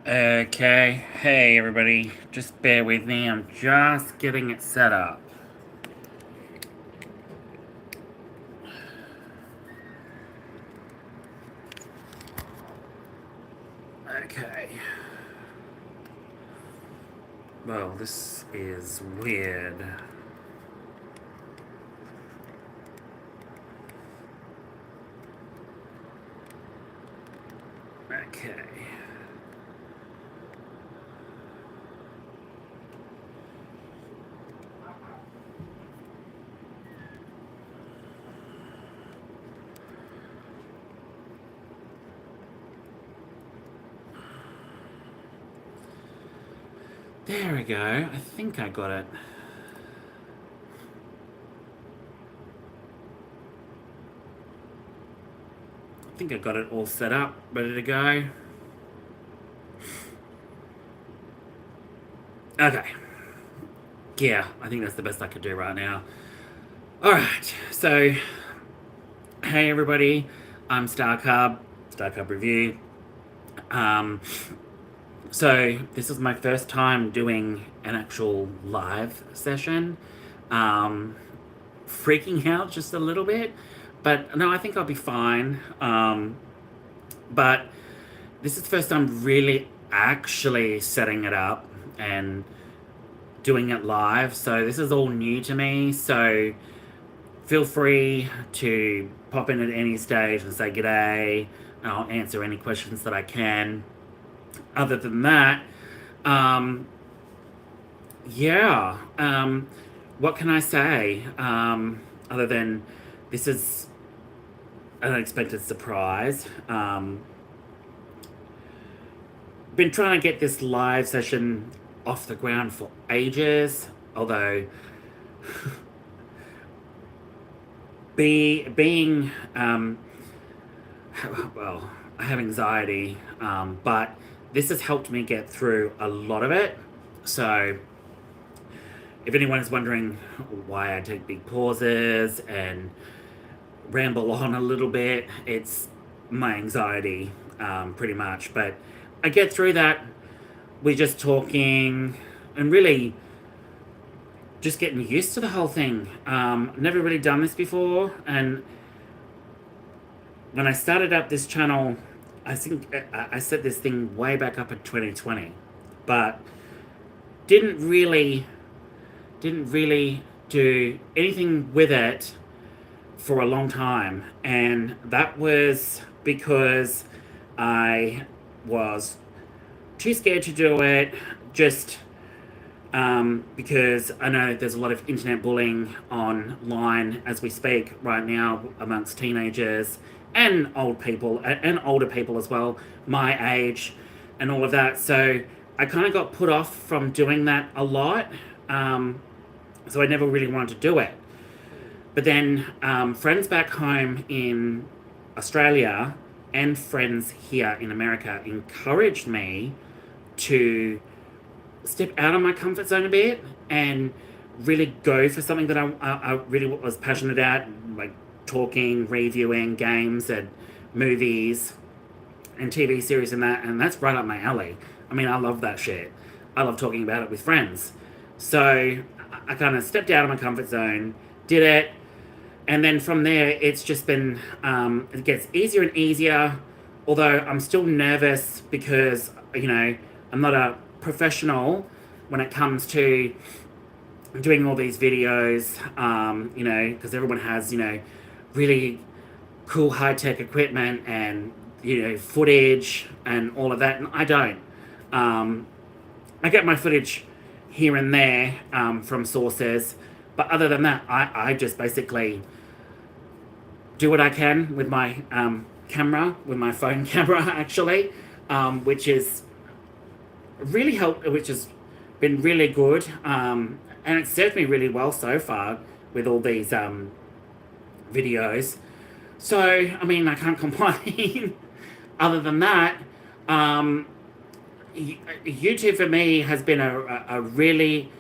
Okay, hey everybody, just bear with me, I'm just getting it set up. Okay. Well, this is weird. Okay. There we go, I think I got it. I think I got it all set up, ready to go. Okay. Yeah, I think that's the best I could do right now. Alright, so, hey everybody, I'm Starcub Review. So this is my first time doing an actual live session. Freaking out just a little bit, but no, I think I'll be fine. But this is the first time really actually setting it up and doing it live, so this is all new to me, so feel free to pop in at any stage and say g'day, and I'll answer any questions that I can. Other than that, yeah, what can I say? Other than this is an unexpected surprise. Been trying to get this live session off the ground for ages, although being well, I have anxiety, but this has helped me get through a lot of it. So if anyone is wondering why I take big pauses and ramble on a little bit, it's my anxiety, pretty much. But I get through that. We're just talking and really just getting used to the whole thing. Never really done this before, and when I started up this channel, I think I set this thing way back up in 2020, but didn't really do anything with it for a long time, and that was because I was too scared to do it, just because I know there's a lot of internet bullying online as we speak right now amongst teenagers and old people and older people as well, my age and all of that. So I kind of got put off from doing that a lot. So I never really wanted to do it. But then friends back home in Australia and friends here in America encouraged me to step out of my comfort zone a bit and really go for something that I really was passionate at, like talking, reviewing games and movies and TV series and that, and that's right up my alley. I mean, I love that shit. I love talking about it with friends. So I kind of stepped out of my comfort zone, did it, and then from there, it's just been, it gets easier and easier, although I'm still nervous because, you know, I'm not a professional when it comes to doing all these videos, you know, because everyone has, you know, really cool high-tech equipment and, you know, footage and all of that, and I don't. I get my footage here and there from sources, but other than that, I just basically do what I can with my camera, with my phone camera actually, which is really helped, which has been really good, and it's served me really well so far with all these videos. So I mean, I can't complain. Other than that, YouTube for me has been a really,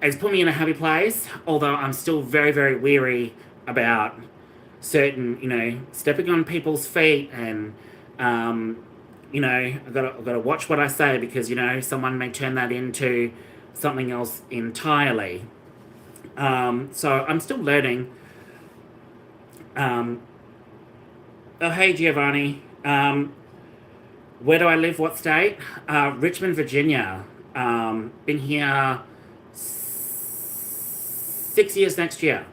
it's put me in a happy place, although I'm still very, very weary about certain, you know, stepping on people's feet and I've got to watch what I say, because someone may turn that into something else entirely. So I'm still learning. Um, oh, hey Giovanni. Where do I live? What state? Richmond, Virginia. Been here 6 years next year.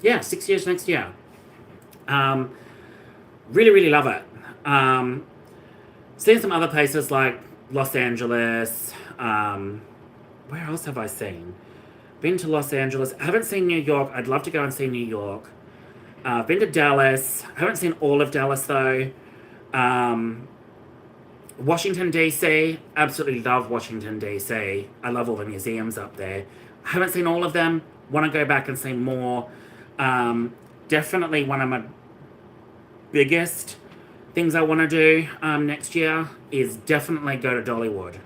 Yeah, 6 years next year. Um, really, really love it. Seen some other places like Los Angeles. Where else have I seen? Been to Los Angeles. I haven't seen New York. I'd love to go and see New York. Been to Dallas. I haven't seen all of Dallas though. Um, Washington DC. Absolutely love Washington DC. I love all the museums up there. I haven't seen all of them. Want to go back and see more. Definitely one of my biggest things I want to do next year is definitely go to Dollywood.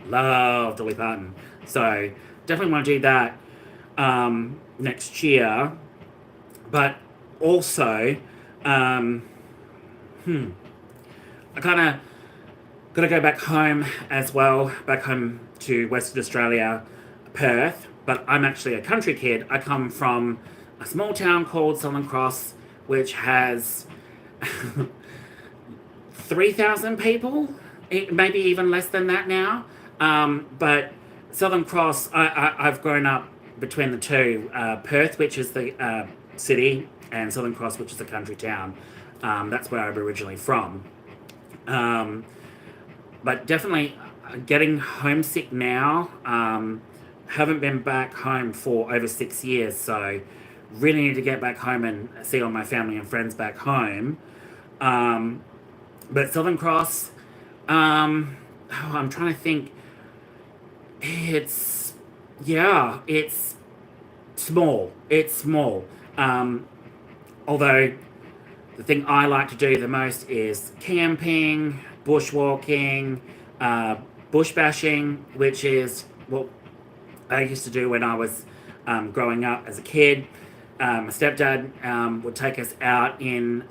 Love Dolly Parton. So definitely want to do that next year. But also, I kind of got to go back home as well, back home to Western Australia, Perth. But I'm actually a country kid. I come from a small town called Southern Cross, which has 3,000 people, maybe even less than that now. But Southern Cross, I've grown up between the two. Perth, which is the city, and Southern Cross, which is a country town. That's where I'm originally from. But definitely getting homesick now. Haven't been back home for over 6 years, so really need to get back home and see all my family and friends back home. But Southern Cross, I'm trying to think. It's small. It's small. Although the thing I like to do the most is camping, bushwalking, bush bashing, which is what I used to do when I was growing up as a kid. My stepdad would take us out in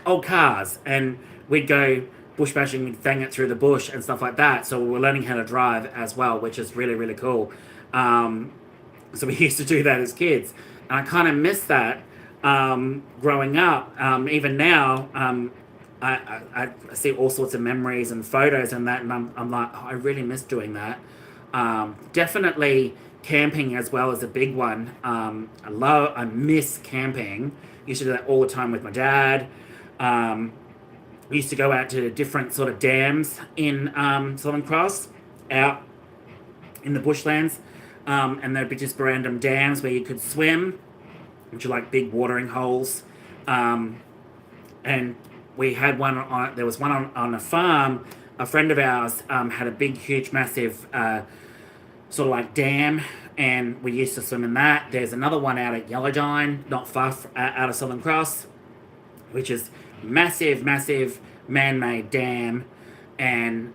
old cars, and we'd go bush bashing, we'd bang it through the bush and stuff like that. So we were learning how to drive as well, which is really, really cool. So we used to do that as kids. And I kind of miss that growing up. Even now, I see all sorts of memories and photos and that, and I'm like, oh, I really miss doing that. Definitely camping as well is a big one. I miss camping. Used to do that all the time with my dad. We used to go out to different sort of dams in Southern Cross, out in the bushlands, and there'd be just random dams where you could swim, which are like big watering holes. And we had one on. There was one on a farm. A friend of ours had a big, huge, massive sort of like dam, and we used to swim in that. There's another one out at Yellowdine, not far out of Southern Cross, which is massive, massive man-made dam, and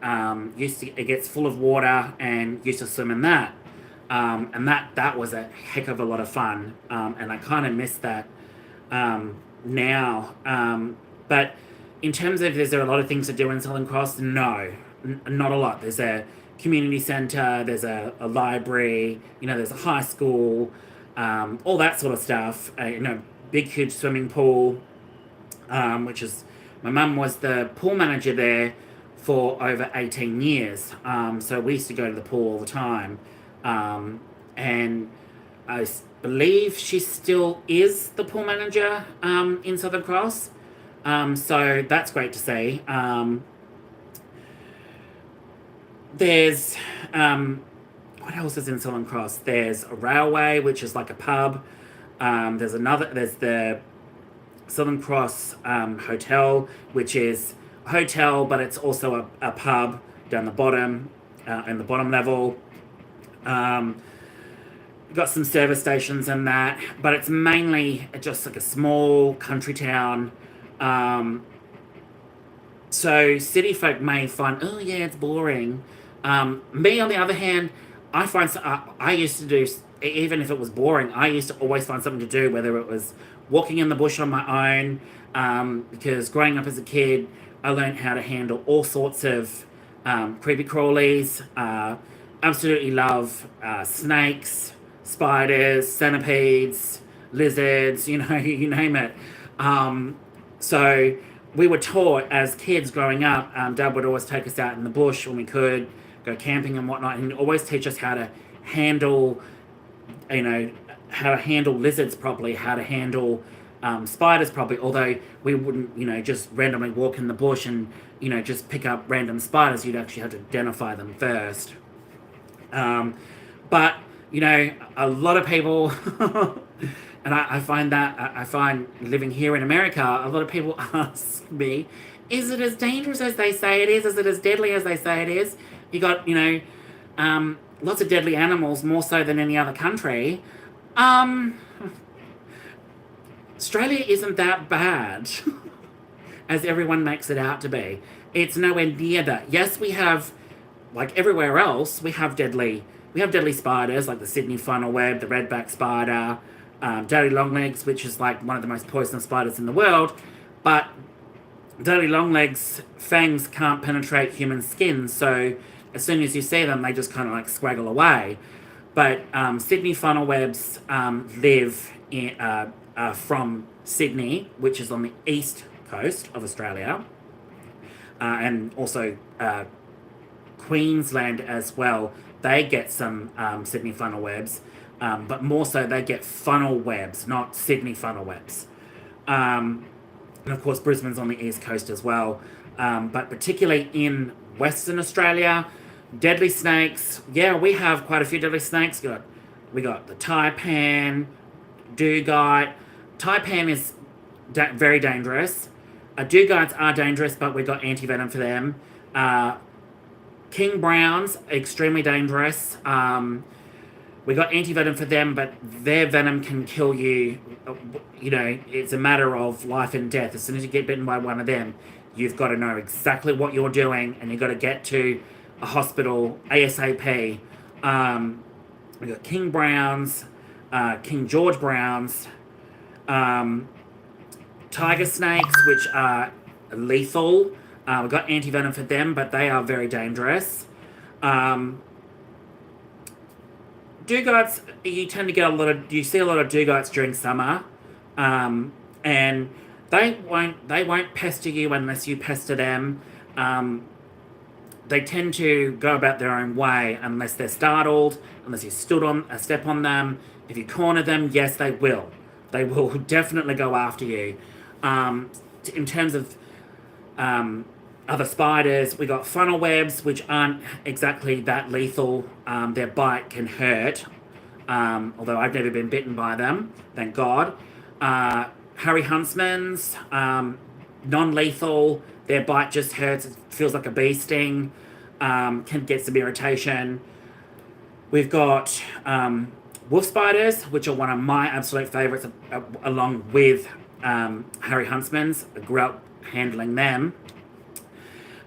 it gets full of water, and used to swim in that. And that was a heck of a lot of fun, and I kind of miss that now. But in terms of, is there a lot of things to do in Southern Cross? No, not a lot. There's a community centre, there's a library, there's a high school, all that sort of stuff. Big, huge swimming pool, which is, my mum was the pool manager there for over 18 years. So we used to go to the pool all the time. And I believe she still is the pool manager in Southern Cross. So that's great to see. There's what else is in Southern Cross? There's a railway, which is like a pub. There's the Southern Cross Hotel, which is a hotel, but it's also a pub down the bottom, in the bottom level. Got some service stations and that, but it's mainly just like a small country town. So city folk may find, oh yeah, it's boring. Me, on the other hand, I used to do, even if it was boring, I used to always find something to do, whether it was walking in the bush on my own, because growing up as a kid, I learned how to handle all sorts of creepy crawlies. Absolutely love snakes, spiders, centipedes, lizards, you name it. Um, so we were taught as kids growing up, Dad would always take us out in the bush when we could, go camping and whatnot, and always teach us how to handle, you know, how to handle lizards properly, how to handle spiders properly. Although we wouldn't, just randomly walk in the bush and, just pick up random spiders. You'd actually have to identify them first. But a lot of people, and I find living here in America, a lot of people ask me, "Is it as dangerous as they say it is? Is it as deadly as they say it is?" You got lots of deadly animals, more so than any other country. Um, Australia isn't that bad as everyone makes it out to be. It's nowhere near that. Yes, we have, like everywhere else, we have deadly spiders like the Sydney funnel web, the redback spider, dirty longlegs, which is like one of the most poisonous spiders in the world. But dirty longlegs fangs can't penetrate human skin, so as soon as you see them, they just kind of like squaggle away. But Sydney funnel webs live from Sydney, which is on the east coast of Australia, and also Queensland as well. They get some Sydney funnel webs, but more so they get funnel webs, not Sydney funnel webs. And of course, Brisbane's on the east coast as well. But particularly in Western Australia, deadly snakes. Yeah, we have quite a few deadly snakes. We got the taipan, dugite. Taipan is very dangerous. Dugites are dangerous, but we got anti-venom for them. King Browns, extremely dangerous. We got anti-venom for them, but their venom can kill you. It's a matter of life and death. As soon as you get bitten by one of them, you've got to know exactly what you're doing, and you've got to get to a hospital ASAP. We got King Browns, King George Browns, tiger snakes, which are lethal. We've got anti-venom for them, but they are very dangerous. Dugites, you see a lot of dugites during summer, and they won't pester you unless you pester them. They tend to go about their own way unless they're startled, unless you step on them. If you corner them, yes, they will. They will definitely go after you. In terms of other spiders, we got funnel webs, which aren't exactly that lethal. Their bite can hurt, although I've never been bitten by them, thank God. Harry huntsmans, non-lethal. Their bite just hurts. It feels like a bee sting. Can get some irritation. We've got wolf spiders, which are one of my absolute favourites, along with Harry huntsmans. I grew up handling them.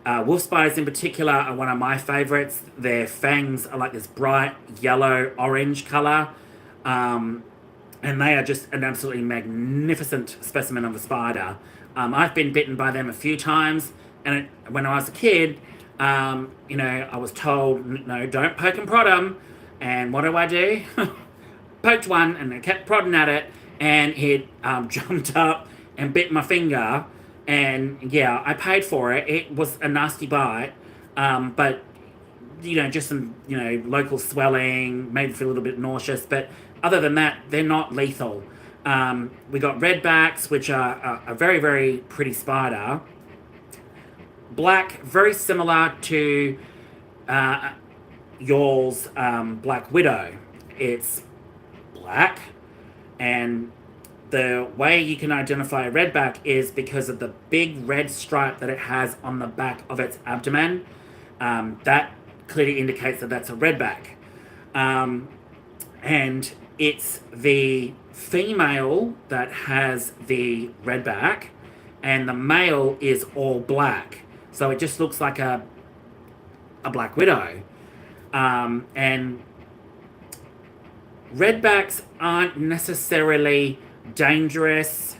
Wolf spiders in particular are one of my favourites. Their fangs are like this bright yellow-orange colour. And they are just an absolutely magnificent specimen of a spider. I've been bitten by them a few times, and when I was a kid, I was told, no, don't poke and prod them. And what do? Poked one, and I kept prodding at it, and it jumped up and bit my finger. And yeah, I paid for it. It was a nasty bite, but just some local swelling, made me feel a little bit nauseous. But other than that, they're not lethal. We got redbacks, which are a very, very pretty spider. Black, very similar to y'all's Black Widow. It's black, and the way you can identify a redback is because of the big red stripe that it has on the back of its abdomen. That clearly indicates that that's a redback. And it's the female that has the redback, and the male is all black. So it just looks like a Black Widow. And redbacks aren't necessarily dangerous.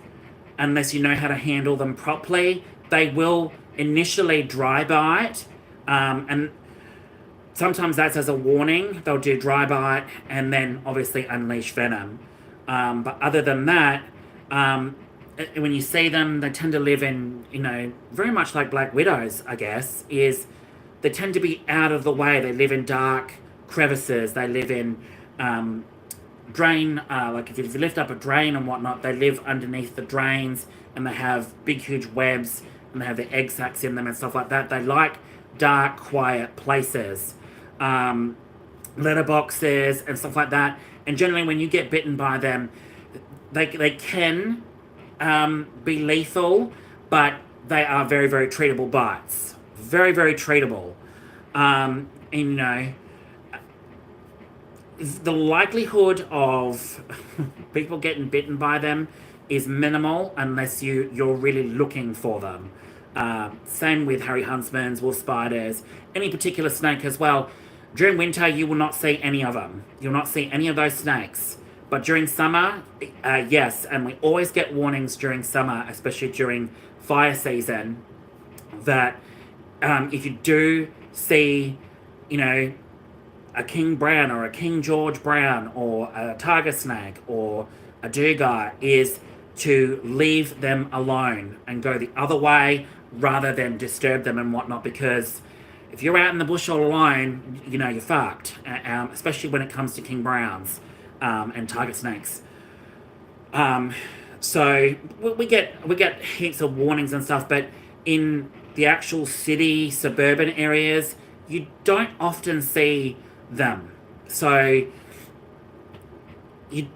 unless you know how to handle them properly. They will initially dry bite, and sometimes that's as a warning. They'll do dry bite and then obviously unleash venom. But other than that, when you see them, they tend to live in, very much like black widows, I guess, is they tend to be out of the way. They live in dark crevices. They live in drain, like if you lift up a drain and whatnot, they live underneath the drains, and they have big, huge webs, and they have their egg sacs in them and stuff like that. They like dark, quiet places, letterboxes and stuff like that. And generally, when you get bitten by them, they can be lethal, but they are very, very treatable bites. Very, very treatable. And, the likelihood of people getting bitten by them is minimal unless you're really looking for them. Same with hairy huntsmans, wolf spiders, any particular snake as well. During winter, you will not see any of them. You'll not see any of those snakes. But during summer, yes, and we always get warnings during summer, especially during fire season, that if you do see, a king brown or a king George brown or a tiger snake or a dugar, is to leave them alone and go the other way rather than disturb them and whatnot, because if you're out in the bush all alone, you're fucked, especially when it comes to king browns and tiger snakes. So we get heaps of warnings and stuff, but in the actual city, suburban areas, you don't often see them. So you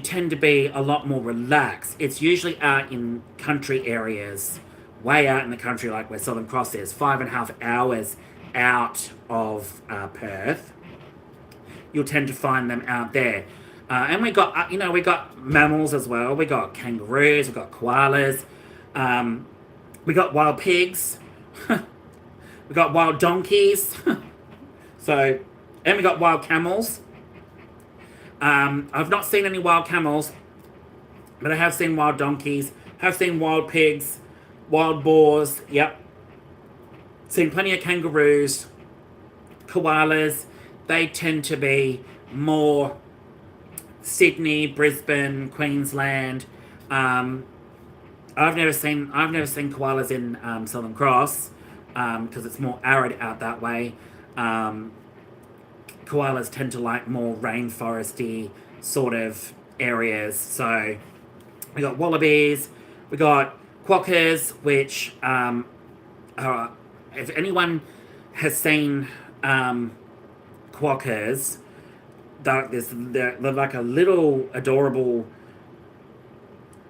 tend to be a lot more relaxed. It's usually out in country areas, way out in the country, like where Southern Cross is, 5.5 hours out of Perth. You'll tend to find them out there. And we got, we got mammals as well. We got kangaroos, we got koalas, we got wild pigs, we got wild donkeys, and we got wild camels. I've not seen any wild camels, but I have seen wild donkeys, have seen wild pigs, wild boars, yep. Seen plenty of kangaroos, koalas. They tend to be more Sydney, Brisbane, Queensland. I've never seen koalas in Southern Cross because it's more arid out that way. Koalas tend to like more rainforesty sort of areas. So we got wallabies, we got quokkas, which if anyone has seen quokkas, they're like a little adorable,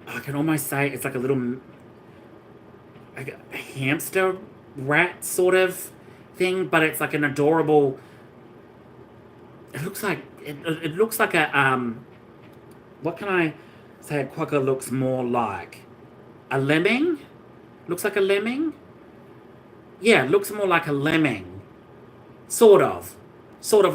I can almost say it's like a little like a hamster rat sort of thing, but it's like an adorable, it looks like a what can I say a quokka looks more like? A lemming? Looks like a lemming? Yeah, it looks more like a lemming. Sort of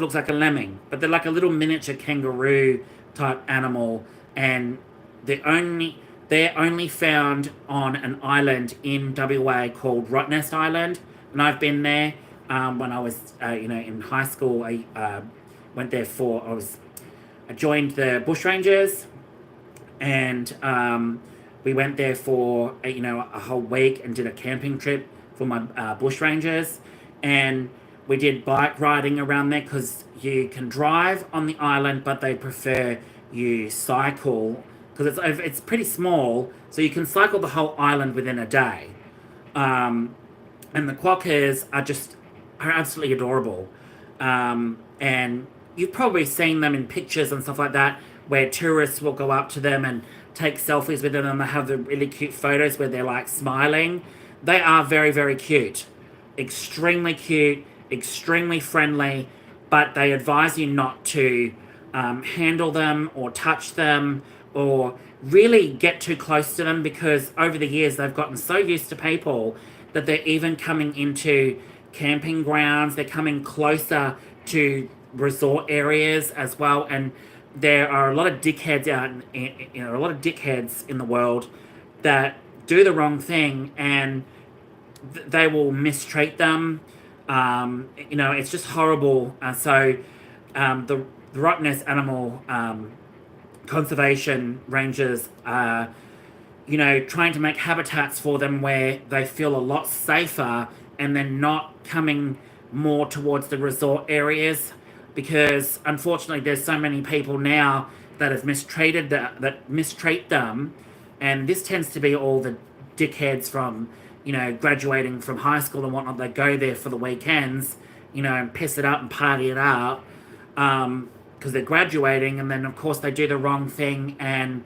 looks like a lemming, but they're like a little miniature kangaroo type animal, and they're only found on an island in WA called Rottnest Island, and I've been there when I was in high school. I went there I joined the bushrangers, and we went there for a whole week and did a camping trip for my bushrangers, and we did bike riding around there because you can drive on the island, but they prefer you cycle because it's pretty small, so you can cycle the whole island within a day. And the quokkas are absolutely adorable. And you've probably seen them in pictures and stuff like that, where tourists will go up to them and take selfies with them, and they have the really cute photos where they're like smiling. They are very, very cute. Extremely cute, extremely friendly, but they advise you not to handle them or touch them or really get too close to them, because over the years they've gotten so used to people that they're even coming into camping grounds. They're coming closer to resort areas as well, and there are a lot of dickheads out a lot of dickheads in the world that do the wrong thing, and they will mistreat them. It's just horrible. The Rottnest Animal Conservation Rangers are, trying to make habitats for them where they feel a lot safer, and then not coming more towards the resort areas, because unfortunately there's so many people now that have that mistreat them, and this tends to be all the dickheads from graduating from high school and whatnot. They go there for the weekends, and piss it up and party it up, because they're graduating, and then of course they do the wrong thing, and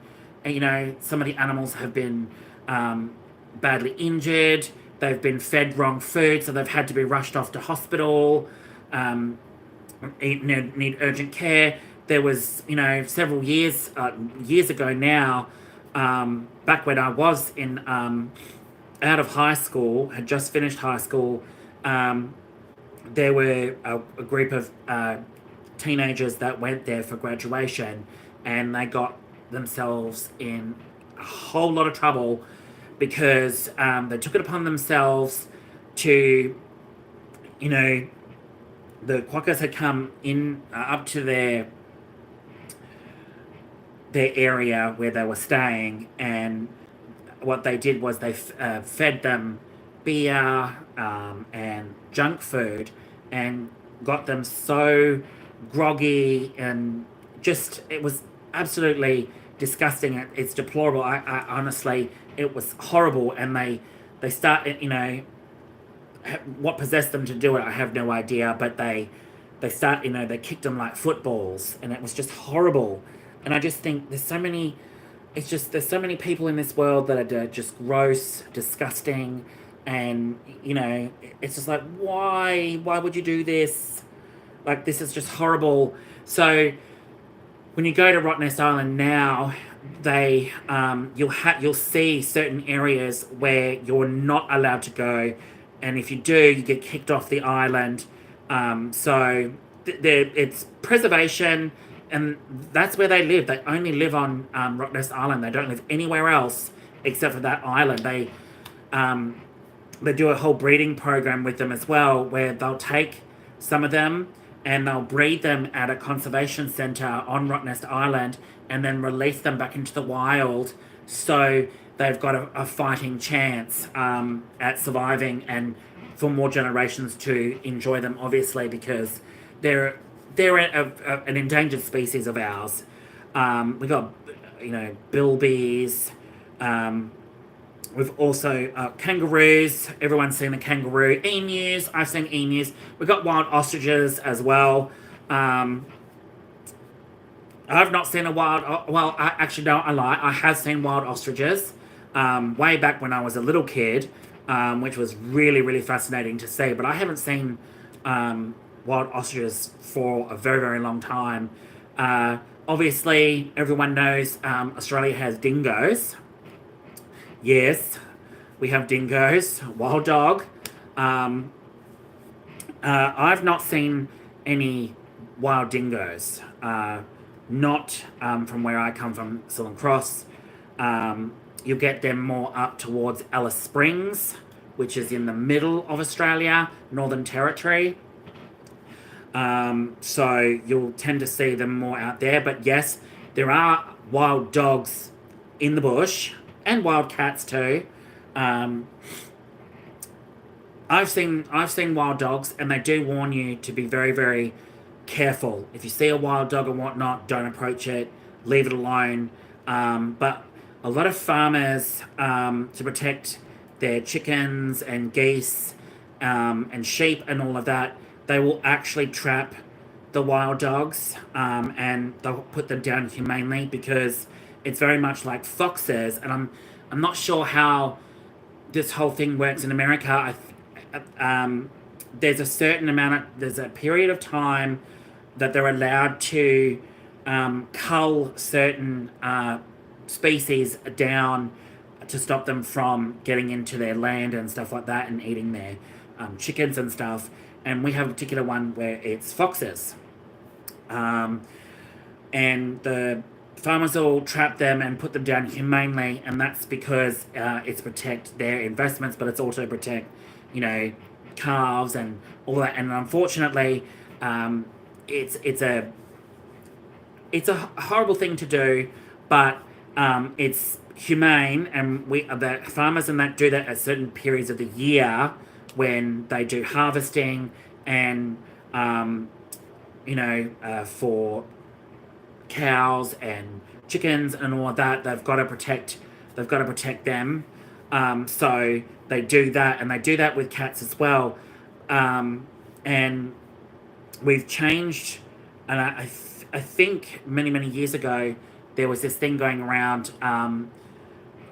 some of the animals have been badly injured. They've been fed wrong food, so they've had to be rushed off to hospital, need urgent care. There was, several years ago now, back when I was in out of high school, had just finished high school, there were a group of teenagers that went there for graduation, and they got themselves in a whole lot of trouble because they took it upon themselves to, the quokkas had come in up to their area where they were staying, and what they did was they fed them beer and junk food, and got them so groggy, and just, it was absolutely disgusting. It's deplorable. I honestly, it was horrible, and they start, what possessed them to do it, I have no idea, but they kicked them like footballs, and it was just horrible. And I just think there's so many people in this world that are just gross, disgusting, and it's just like, why would you do this? Like, this is just horrible. So when you go to Rottnest Island now, you'll see certain areas where you're not allowed to go, and if you do, you get kicked off the island. It's preservation, and that's where they live. They only live on Rottnest Island. They don't live anywhere else except for that island. They do a whole breeding program with them as well, where they'll take some of them and they'll breed them at a conservation centre on Rottnest Island, and then release them back into the wild, so they've got a fighting chance at surviving, and for more generations to enjoy them, obviously, because they're an endangered species of ours. We've got, bilbies. We've also kangaroos. Everyone's seen a kangaroo. Emus. I've seen emus. We've got wild ostriches as well. I've not seen a wild... Well, actually, no, I lie. I have seen wild ostriches way back when I was a little kid, which was really, really fascinating to see. But I haven't seen wild ostriches for a very, very long time. Obviously, everyone knows Australia has dingoes. Yes, we have dingoes, wild dog. I've not seen any wild dingoes. Not from where I come from, Southern Cross. You'll get them more up towards Alice Springs, which is in the middle of Australia, Northern Territory. So you'll tend to see them more out there. But yes, there are wild dogs in the bush, and wild cats too. I've seen wild dogs, and they do warn you to be very, very careful. If you see a wild dog or whatnot, don't approach it. Leave it alone. But a lot of farmers, to protect their chickens and geese and sheep and all of that, they will actually trap the wild dogs, and they'll put them down humanely, because it's very much like foxes. And I'm not sure how this whole thing works in America. There's a certain amount there's a period of time that they're allowed to cull certain species down to stop them from getting into their land and stuff like that, and eating their chickens and stuff. And we have a particular one where it's foxes. And the farmers will trap them and put them down humanely, and that's because it's protect their investments, but it's also protect, you know, calves and all that. And unfortunately, um, it's it's a it's a horrible thing to do, but it's humane, and the farmers and that do that at certain periods of the year when they do harvesting and for cows and chickens and all of that. They've got to protect them. So they do that, and they do that with cats as well. And we've changed, and I think many years ago there was this thing going around.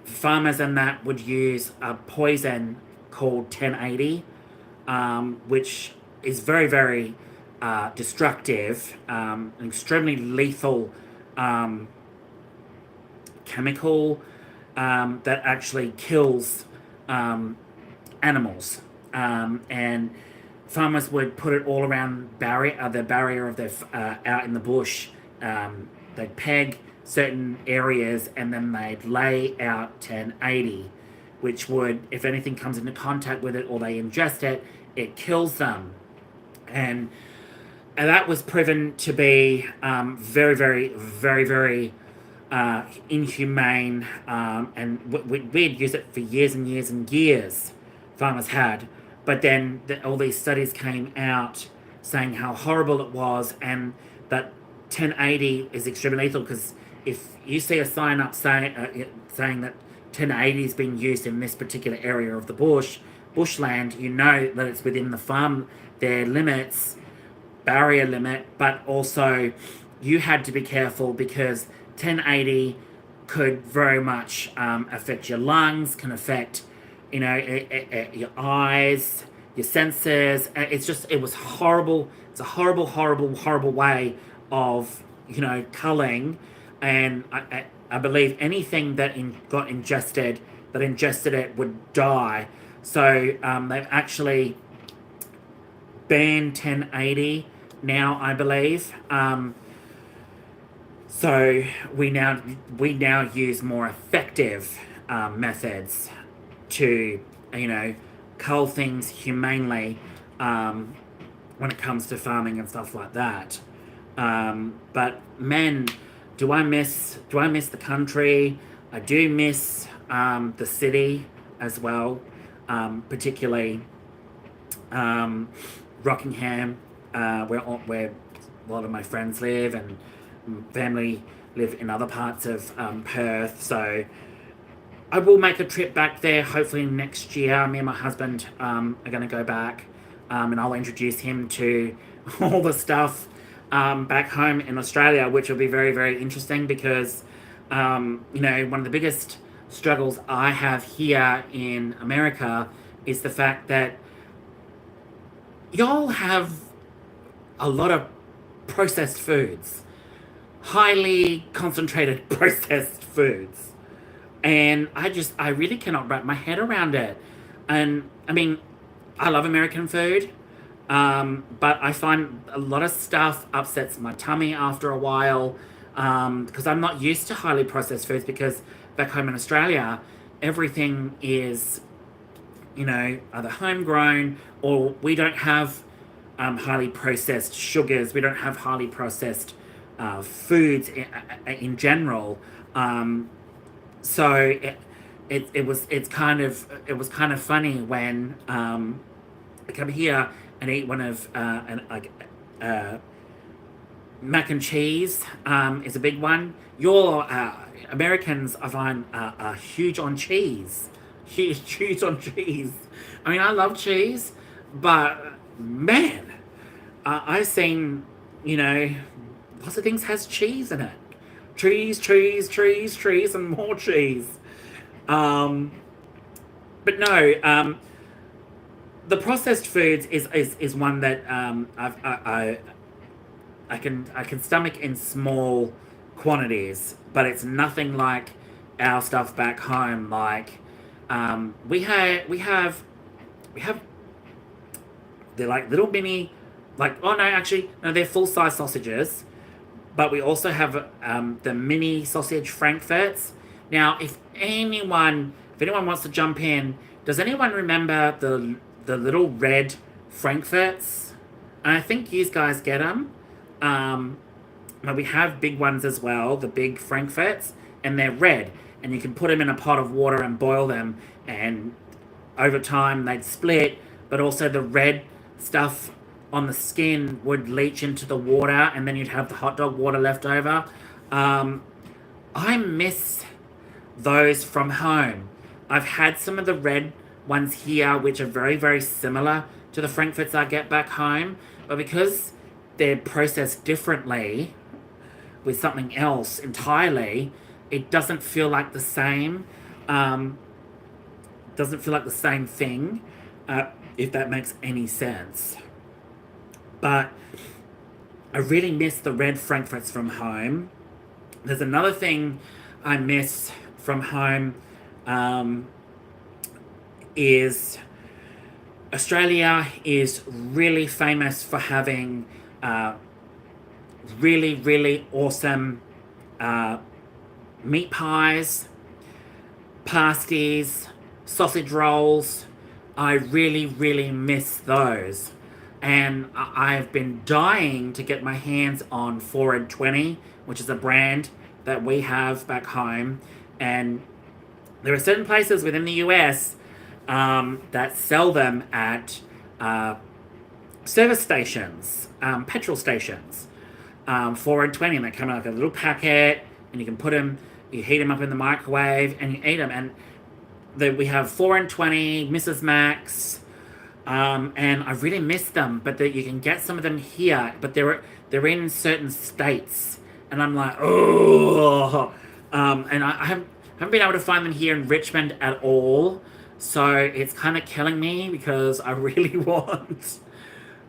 Farmers and that would use a poison called 1080, which is very destructive, an extremely lethal chemical that actually kills animals. And farmers would put it all around the barrier of their out in the bush. They'd peg certain areas, and then they'd lay out 1080, which would, if anything comes into contact with it or they ingest it, it kills them. And that was proven to be very inhumane, and we'd use it for years and years and years. Farmers had, but then all these studies came out saying how horrible it was, and that 1080 is extremely lethal, because if you see a sign up saying that 1080 is being used in this particular area of the bushland, you know that it's within the farm, their limits, barrier limit, but also you had to be careful because 1080 could very much affect your lungs, can affect, your eyes, your senses. It was horrible. It's a horrible way of, culling. And I believe anything that got ingested, it would die. So they've actually banned 1080 now, I believe. So we now use more effective methods to, cull things humanely when it comes to farming and stuff like that. But man, do I miss the country? I do miss the city as well, particularly Rockingham, where a lot of my friends live, and family live in other parts of Perth. So I will make a trip back there hopefully next year. Me and my husband are going to go back, and I'll introduce him to all the stuff back home in Australia, which will be very interesting, because one of the biggest struggles I have here in America is the fact that y'all have a lot of processed foods, highly concentrated processed foods, and I really cannot wrap my head around it. And I mean, I love American food, but I find a lot of stuff upsets my tummy after a while, because I'm not used to highly processed foods, because back home in Australia everything is, either homegrown, or we don't have highly processed sugars. We don't have highly processed foods in general. So it was kind of funny when I come here and eat one of mac and cheese is a big one. Your Americans, I find, are huge on cheese. Huge on cheese. I mean, I love cheese, but man, I've seen, lots of things has cheese in it. Trees, and more cheese. But no, the processed foods is one that I can stomach in small quantities, but it's nothing like our stuff back home. Like we have they're like little mini, like, oh no, actually no, they're full size sausages, but we also have the mini sausage frankfurts. Now, if anyone wants to jump in, does anyone remember the little red frankfurts? And I think you guys get them. Um, but we have big ones as well, the big frankfurts, and they're red. And you can put them in a pot of water and boil them, and over time they'd split, but also the red stuff on the skin would leach into the water, and then you'd have the hot dog water left over. Um, I miss those from home. I've had some of the red ones here, which are very, very similar to the frankfurts I get back home, but because they're processed differently with something else entirely, it doesn't feel like the same. Um, doesn't feel like the same thing, if that makes any sense. But I really miss the red frankfurts from home. There's another thing I miss from home, is Australia is really famous for having really, really awesome meat pies, pasties, sausage rolls. I really, really miss those. And I've been dying to get my hands on 420, which is a brand that we have back home. And there are certain places within the US that sell them at service stations, petrol stations. 420, and they come in like a little packet, and you can put them, you heat them up in the microwave, and you eat them. And we have 420, Mrs. Max, and I really miss them. But you can get some of them here, but they're in certain states, and I'm like, oh. And I haven't been able to find them here in Richmond at all, so it's kind of killing me because I really want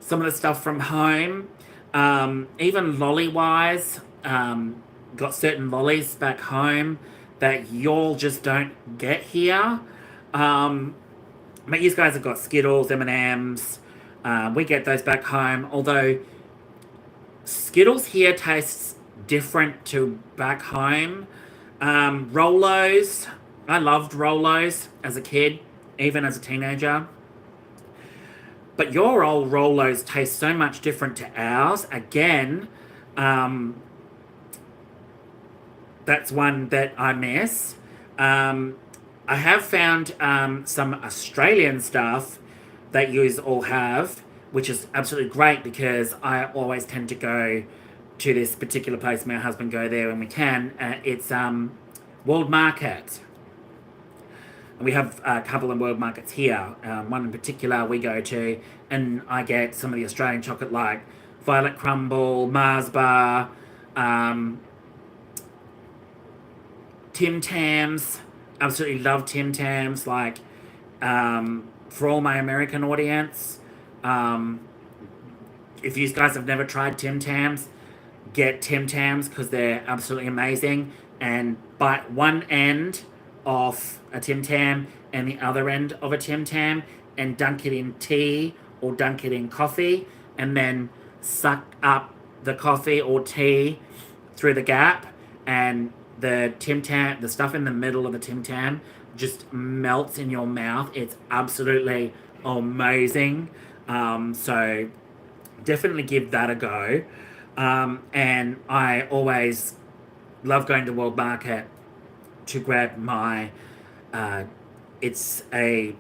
some of the stuff from home. Even lolly wise, got certain lollies back home that y'all just don't get here. But you guys have got Skittles, M&Ms. We get those back home. Although Skittles here tastes different to back home. Rolos. I loved Rolos as a kid, even as a teenager. But your old Rolos taste so much different to ours. Again, that's one that I miss. I have found some Australian stuff that you all have, which is absolutely great because I always tend to go to this particular place. My husband go there when we can. It's World Market. And we have a couple of world markets here. One in particular we go to, and I get some of the Australian chocolate like Violet Crumble, Mars Bar, Tim Tams. Absolutely love Tim Tams. Like, for all my American audience, if you guys have never tried Tim Tams, get Tim Tams because they're absolutely amazing. And bite one end off a Tim Tam and the other end of a Tim Tam and dunk it in tea or dunk it in coffee, and then suck up the coffee or tea through the gap, and the Tim Tam, the stuff in the middle of the Tim Tam just melts in your mouth. It's absolutely amazing. So definitely give that a go. And I always love going to World Market to grab my, it's a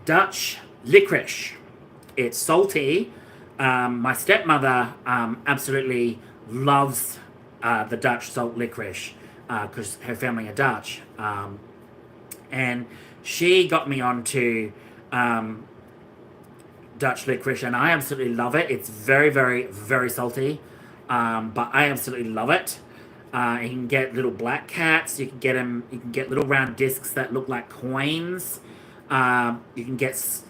Dutch licorice. It's salty. My stepmother absolutely loves the Dutch salt licorice because her family are Dutch. And she got me onto Dutch licorice, and I absolutely love it. It's very, very, very salty, but I absolutely love it. You can get little black cats. You can get them. You can get little round discs that look like coins. You can get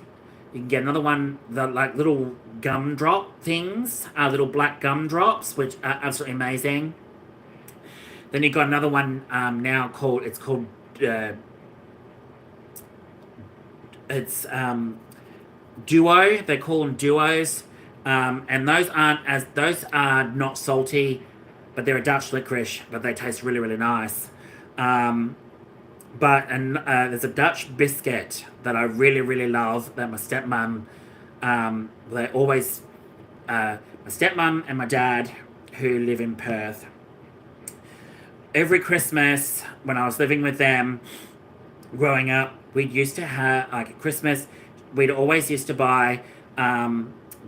another one that like little gumdrop things, little black gumdrops, which are absolutely amazing. Then you've got another one now called Duo. They call them duos, and those are not salty but they're a Dutch licorice, but they taste really, really nice. Um, there's a Dutch biscuit that I really, really love that my stepmom, they always, my stepmom and my dad, who live in Perth, every Christmas when I was living with them growing up, we used to have, like, at Christmas, we'd always used to buy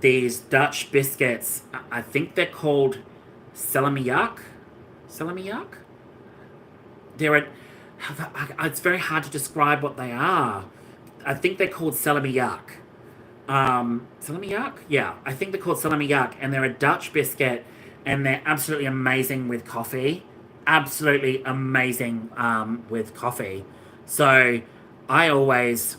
these Dutch biscuits. I think they're called salmiak. Salmiak? They're a, it's very hard to describe what they are. I think they're called salmiak. Salmiak? Yeah, I think they're called salmiak, and they're a Dutch biscuit, and they're absolutely amazing with coffee. Absolutely amazing with coffee. So I always,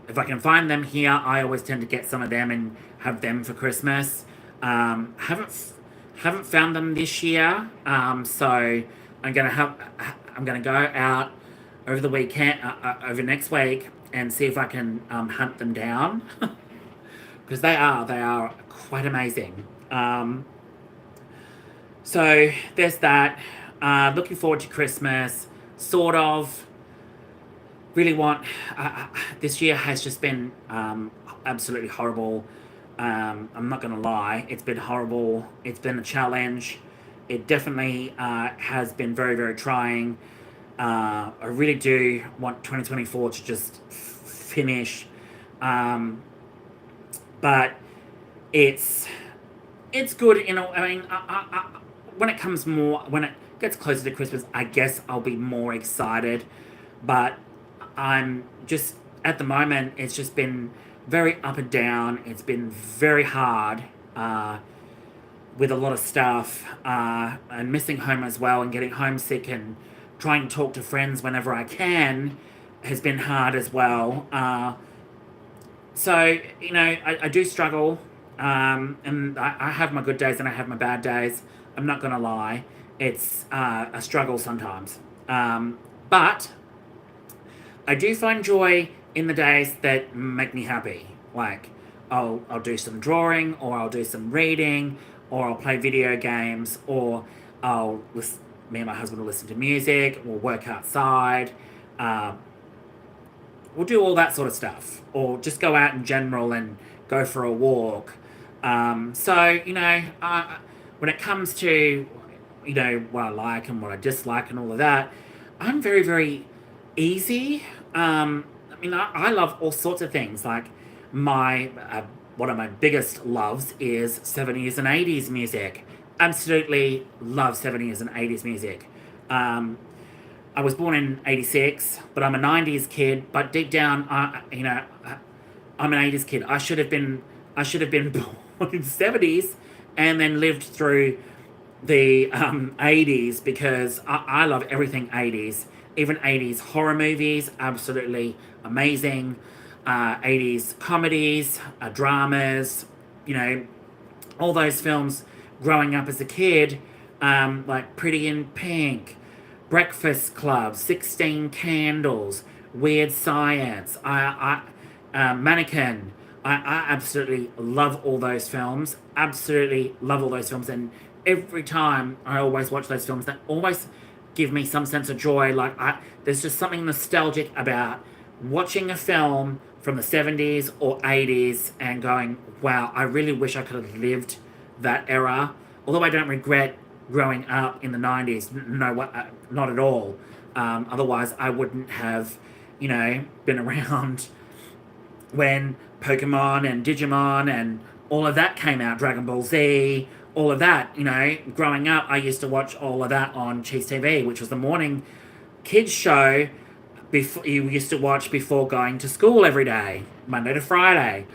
if I can find them here, I always tend to get some of them and have them for Christmas. Haven't found them this year, so I'm gonna go out over the weekend, over next week, and see if I can hunt them down because they are quite amazing. So there's that. Looking forward to Christmas, sort of. Really want. This year has just been absolutely horrible. I'm not gonna lie, it's been horrible. It's been a challenge. It definitely has been very, very trying. I really do want 2024 to just finish, but it's good. I mean, when it gets closer to Christmas, I guess I'll be more excited. But I'm just, at the moment, it's just been very up and down. It's been very hard with a lot of stuff, and missing home as well, and getting homesick, and trying to talk to friends whenever I can has been hard as well. So, I do struggle, and I have my good days and I have my bad days. I'm not going to lie. It's a struggle sometimes. But I do find joy in the days that make me happy. Like, I'll do some drawing, or I'll do some reading, or I'll play video games, or me and my husband will listen to music, we'll work outside, we'll do all that sort of stuff, or just go out in general and go for a walk. So, when it comes to, what I like and what I dislike and all of that, I'm very, very easy. I love all sorts of things. Like, one of my biggest loves is 70s and 80s music. Absolutely love 70s and 80s music. I was born in 86, but I'm a 90s kid. But deep down, I'm an 80s kid. I should have been born in the 70s and then lived through the 80s, because I love everything 80s. Even 80s horror movies, absolutely amazing. 80s comedies, dramas, all those films growing up as a kid, like Pretty in Pink, Breakfast Club, 16 Candles, Weird Science, Mannequin. I absolutely love all those films. Absolutely love all those films. And every time I always watch those films, they always give me some sense of joy. Like, there's just something nostalgic about watching a film from the 70s or 80s and going, wow, I really wish I could have lived that era. Although I don't regret growing up in the 90s. No, not at all. Otherwise, I wouldn't have, been around when Pokemon and Digimon and all of that came out, Dragon Ball Z, all of that. Growing up, I used to watch all of that on Cheese TV, which was the morning kids show you used to watch before going to school every day, Monday to Friday.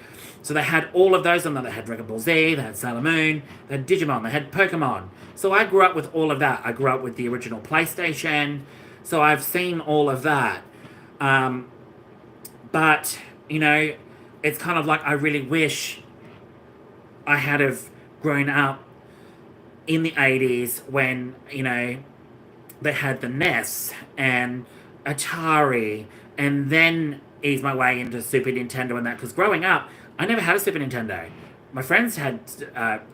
So they had all of those on there. They had Dragon Ball Z, they had Sailor Moon, they had Digimon, they had Pokemon. So I grew up with all of that. I grew up with the original PlayStation, so I've seen all of that. But, it's kind of like, I really wish I had have grown up in the 80s when, they had the NES and Atari, and then ease my way into Super Nintendo and that. Because growing up, I never had a Super Nintendo. my friends had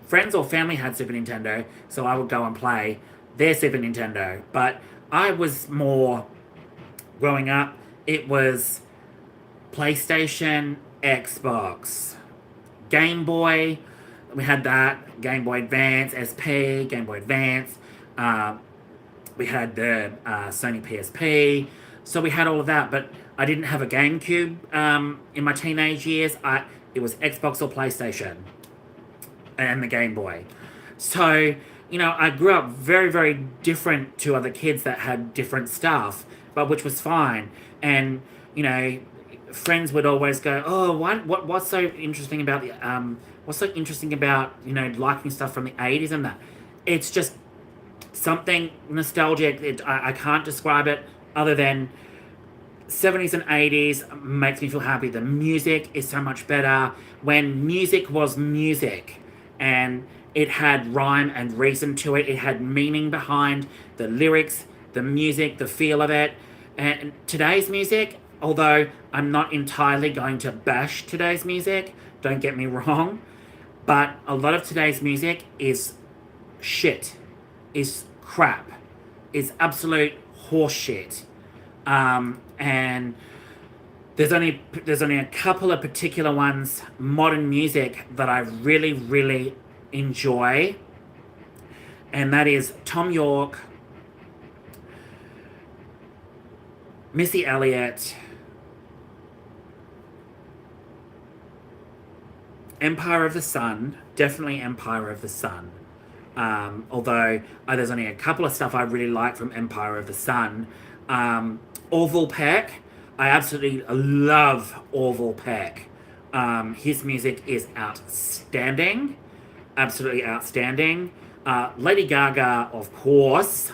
friends or family had Super Nintendo, so I would go and play their Super Nintendo. But I was more growing up. It was PlayStation, Xbox, Game Boy. We had that Game Boy Advance, SP, Game Boy Advance. Uh, we had the Sony PSP. So we had all of that, but I didn't have a GameCube in my teenage years. It was Xbox or PlayStation and the Game Boy. So, I grew up very, very different to other kids that had different stuff, but which was fine. And, you know, friends would always go, "Oh, what's so interesting about liking stuff from the 80s and that?" It's just something nostalgic. I can't describe it other than 70s and 80s makes me feel happy. The music is so much better when music was music and it had rhyme and reason to it. It had meaning behind the lyrics, the music, the feel of it. And today's music, although I'm not entirely going to bash today's music, don't get me wrong, but a lot of today's music is shit, is crap, is absolute horse shit. And there's only a couple of particular ones, modern music, that I really, really enjoy, and that is Tom York, Missy Elliott, Empire of the Sun, definitely Empire of the Sun. Although there's only a couple of stuff I really like from Empire of the Sun. Orville Peck, I absolutely love Orville Peck. His music is outstanding, absolutely outstanding. Lady Gaga, of course.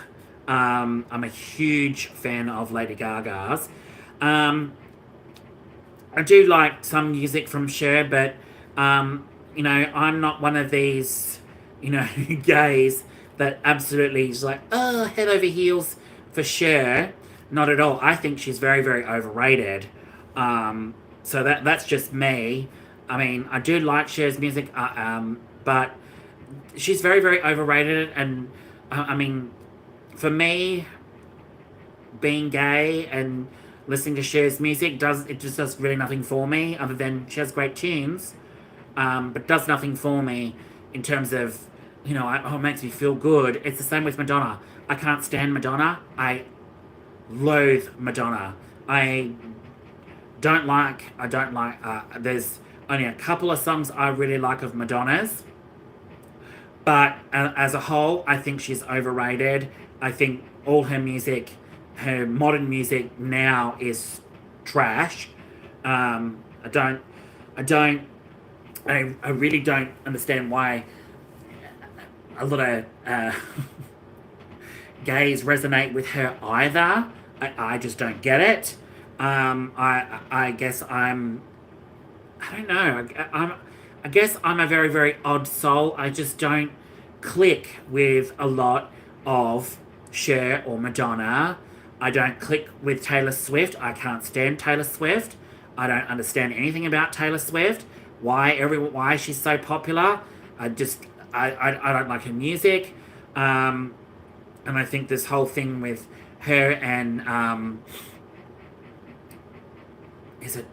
I'm a huge fan of Lady Gaga's. I do like some music from Cher, but I'm not one of these, gays that absolutely is like, oh, head over heels for Cher. Not at all. I think she's very, very overrated. So that's just me. I mean, I do like Cher's music, but she's very, very overrated. And I mean, for me, being gay and listening to Cher's music just does really nothing for me, other than she has great tunes, but does nothing for me in terms of, it makes me feel good. It's the same with Madonna. I can't stand Madonna. I loathe Madonna. I don't like. There's only a couple of songs I really like of Madonna's, but as a whole, I think she's overrated. I think all her music, her modern music now, is trash. I really don't understand why a lot of gays resonate with her either. I just don't get it. I guess I don't know. I guess I'm a very, very odd soul. I just don't click with a lot of Cher or Madonna. I don't click with Taylor Swift. I can't stand Taylor Swift. I don't understand anything about Taylor Swift. Why she's so popular. I don't like her music. And I think this whole thing with her and is it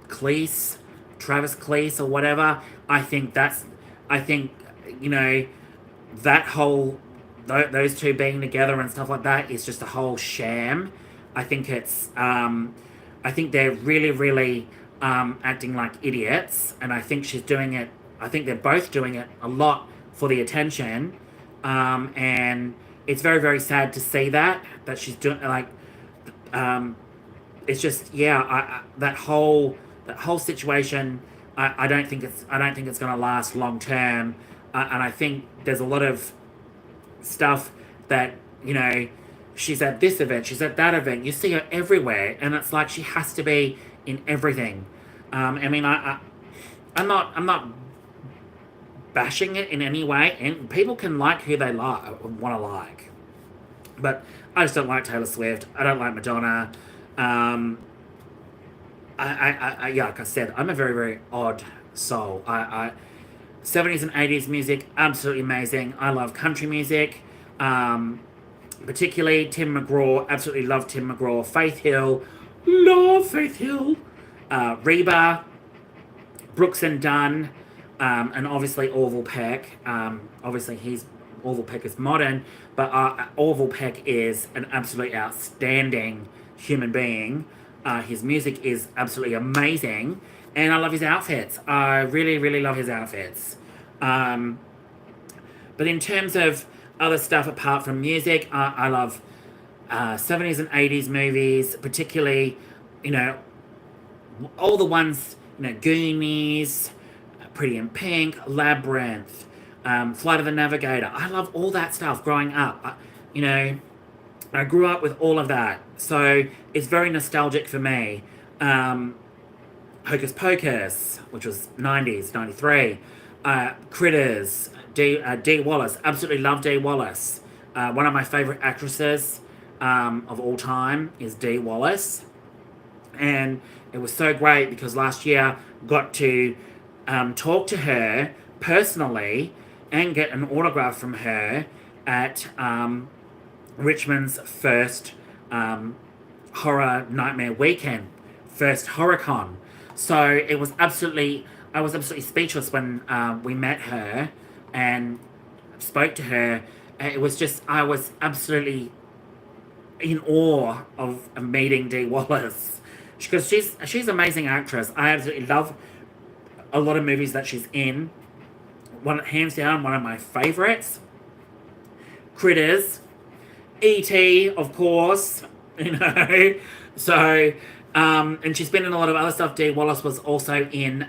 Cleese, Travis Cleese or whatever. I think that whole those two being together and stuff like that is just a whole sham. I think they're really, really acting like idiots, and I think she's doing it. I think they're both doing it a lot for the attention, and it's very, very sad to see that she's doing it's just that whole situation. I don't think it's going to last long term, and I think there's a lot of stuff that she's at this event, she's at that event. You see her everywhere, and it's like she has to be in everything. I mean, I'm not bashing it in any way, and people can like who they want to like, but I just don't like Taylor Swift. I don't like Madonna. Like I said, I'm a very, very odd soul. 70s and 80s music, absolutely amazing. I love country music, particularly Tim McGraw. Absolutely love Tim McGraw. Faith Hill, love Faith Hill. Reba, Brooks and Dunn, and obviously Orville Peck. Orville Peck is modern, but Orville Peck is an absolutely outstanding human being. His music is absolutely amazing, and I love his outfits. I really, really love his outfits. Um, but in terms of other stuff apart from music, I love 70s and 80s movies, particularly, you know, all the ones, Goonies, Pretty in Pink, Labyrinth, Flight of the Navigator. I love all that stuff growing up. You know, I grew up with all of that, so it's very nostalgic for me. Hocus Pocus, which was 90s, 93. Critters, Dee Wallace. Absolutely love Dee Wallace. One of my favourite actresses of all time is Dee Wallace. And it was so great because last year got to talk to her personally and get an autograph from her at Richmond's first horror nightmare weekend, first HorrorCon. So it was I was absolutely speechless when we met her and spoke to her. It was just, I was absolutely in awe of meeting Dee Wallace because she's an amazing actress. I absolutely love a lot of movies that she's in. Hands down, one of my favorites. Critters, E.T., of course, So, and she's been in a lot of other stuff. Dee Wallace was also in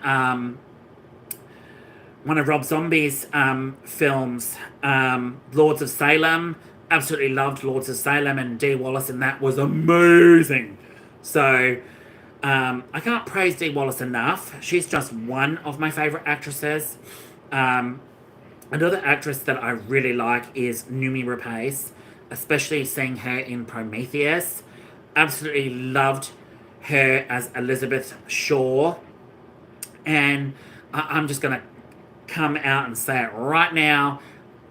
one of Rob Zombie's films, Lords of Salem. Absolutely loved Lords of Salem, and Dee Wallace in that was amazing. So, I can't praise Dee Wallace enough. She's just one of my favourite actresses. Another actress that I really like is Noomi Rapace, especially seeing her in Prometheus. Absolutely loved her as Elizabeth Shaw. And I'm just going to come out and say it right now.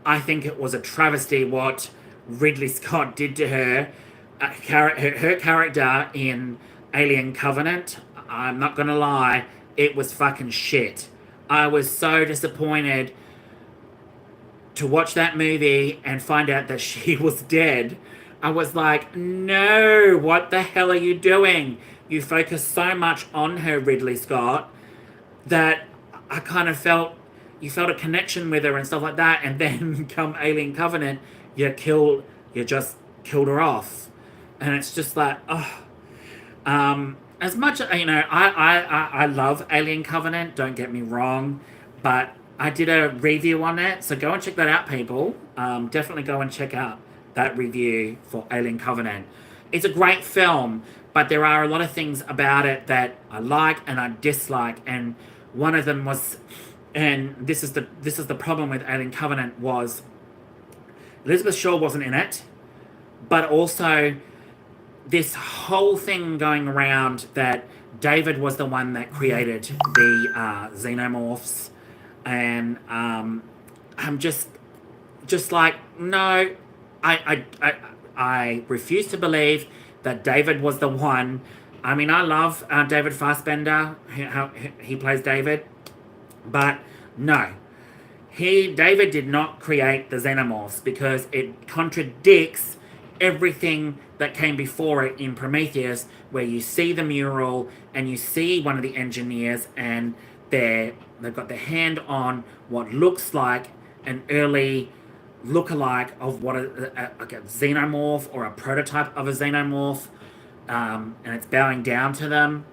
I think it was a travesty what Ridley Scott did to her. Her character in Alien Covenant, I'm not going to lie, it was fucking shit. I was so disappointed to watch that movie and find out that she was dead. I was like, no, what the hell are you doing? You focus so much on her, Ridley Scott, that I kind of felt, you felt a connection with her and stuff like that, and then come Alien Covenant, you just killed her off. And it's just like, as much, I love Alien Covenant, don't get me wrong, but I did a review on it, so go and check that out, people. Definitely go and check out that review for Alien Covenant. It's a great film, but there are a lot of things about it that I like and I dislike, and one of them was, and this is the problem with Alien Covenant, was Elizabeth Shaw wasn't in it, but also this whole thing going around that David was the one that created the xenomorphs, and I'm just like, no, I refuse to believe that David was the one. I mean, I love David Fassbender, how he plays David, but no, David did not create the xenomorphs because it contradicts everything that came before it in Prometheus, where you see the mural and you see one of the engineers and they've got their hand on what looks like an early lookalike of what like a xenomorph or a prototype of a xenomorph, and it's bowing down to them.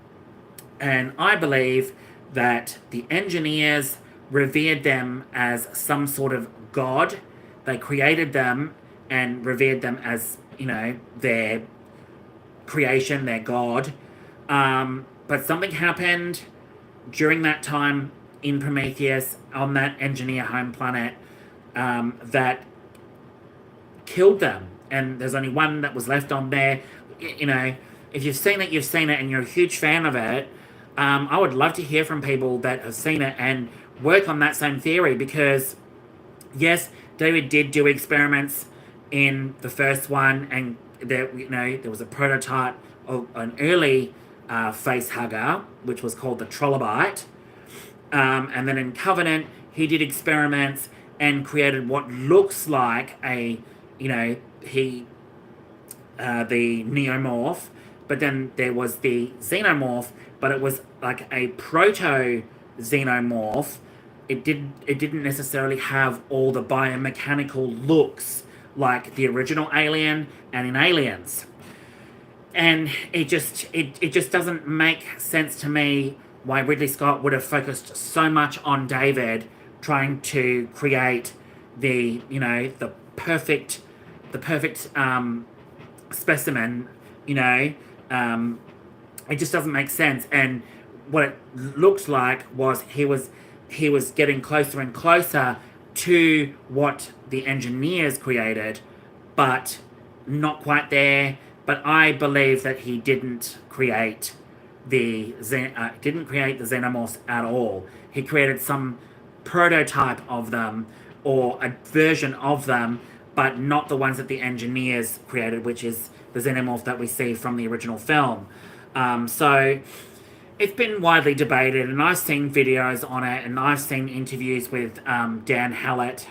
And I believe that the engineers revered them as some sort of god. They created them and revered them as, their creation, their god. But something happened during that time in Prometheus on that engineer home planet that killed them. And there's only one that was left on there. If you've seen it, you've seen it, and you're a huge fan of it. I would love to hear from people that have seen it and work on that same theory, because yes, David did do experiments in the first one, and there was a prototype of an early face hugger, which was called the trilobite. And then in Covenant, he did experiments and created what looks like the neomorph, but then there was the xenomorph, but it was like a proto xenomorph. It didn't necessarily have all the biomechanical looks like the original Alien and in Aliens. And it just doesn't make sense to me why Ridley Scott would have focused so much on David, trying to create the perfect specimen. It just doesn't make sense. And what it looked like was he was getting closer and closer to what the engineers created, but not quite there. But I believe that he didn't create the xenomorphs at all. He created some prototype of them, or a version of them, but not the ones that the engineers created, which is the xenomorph that we see from the original film. So it's been widely debated, and I've seen videos on it, and I've seen interviews with Dan Hallett,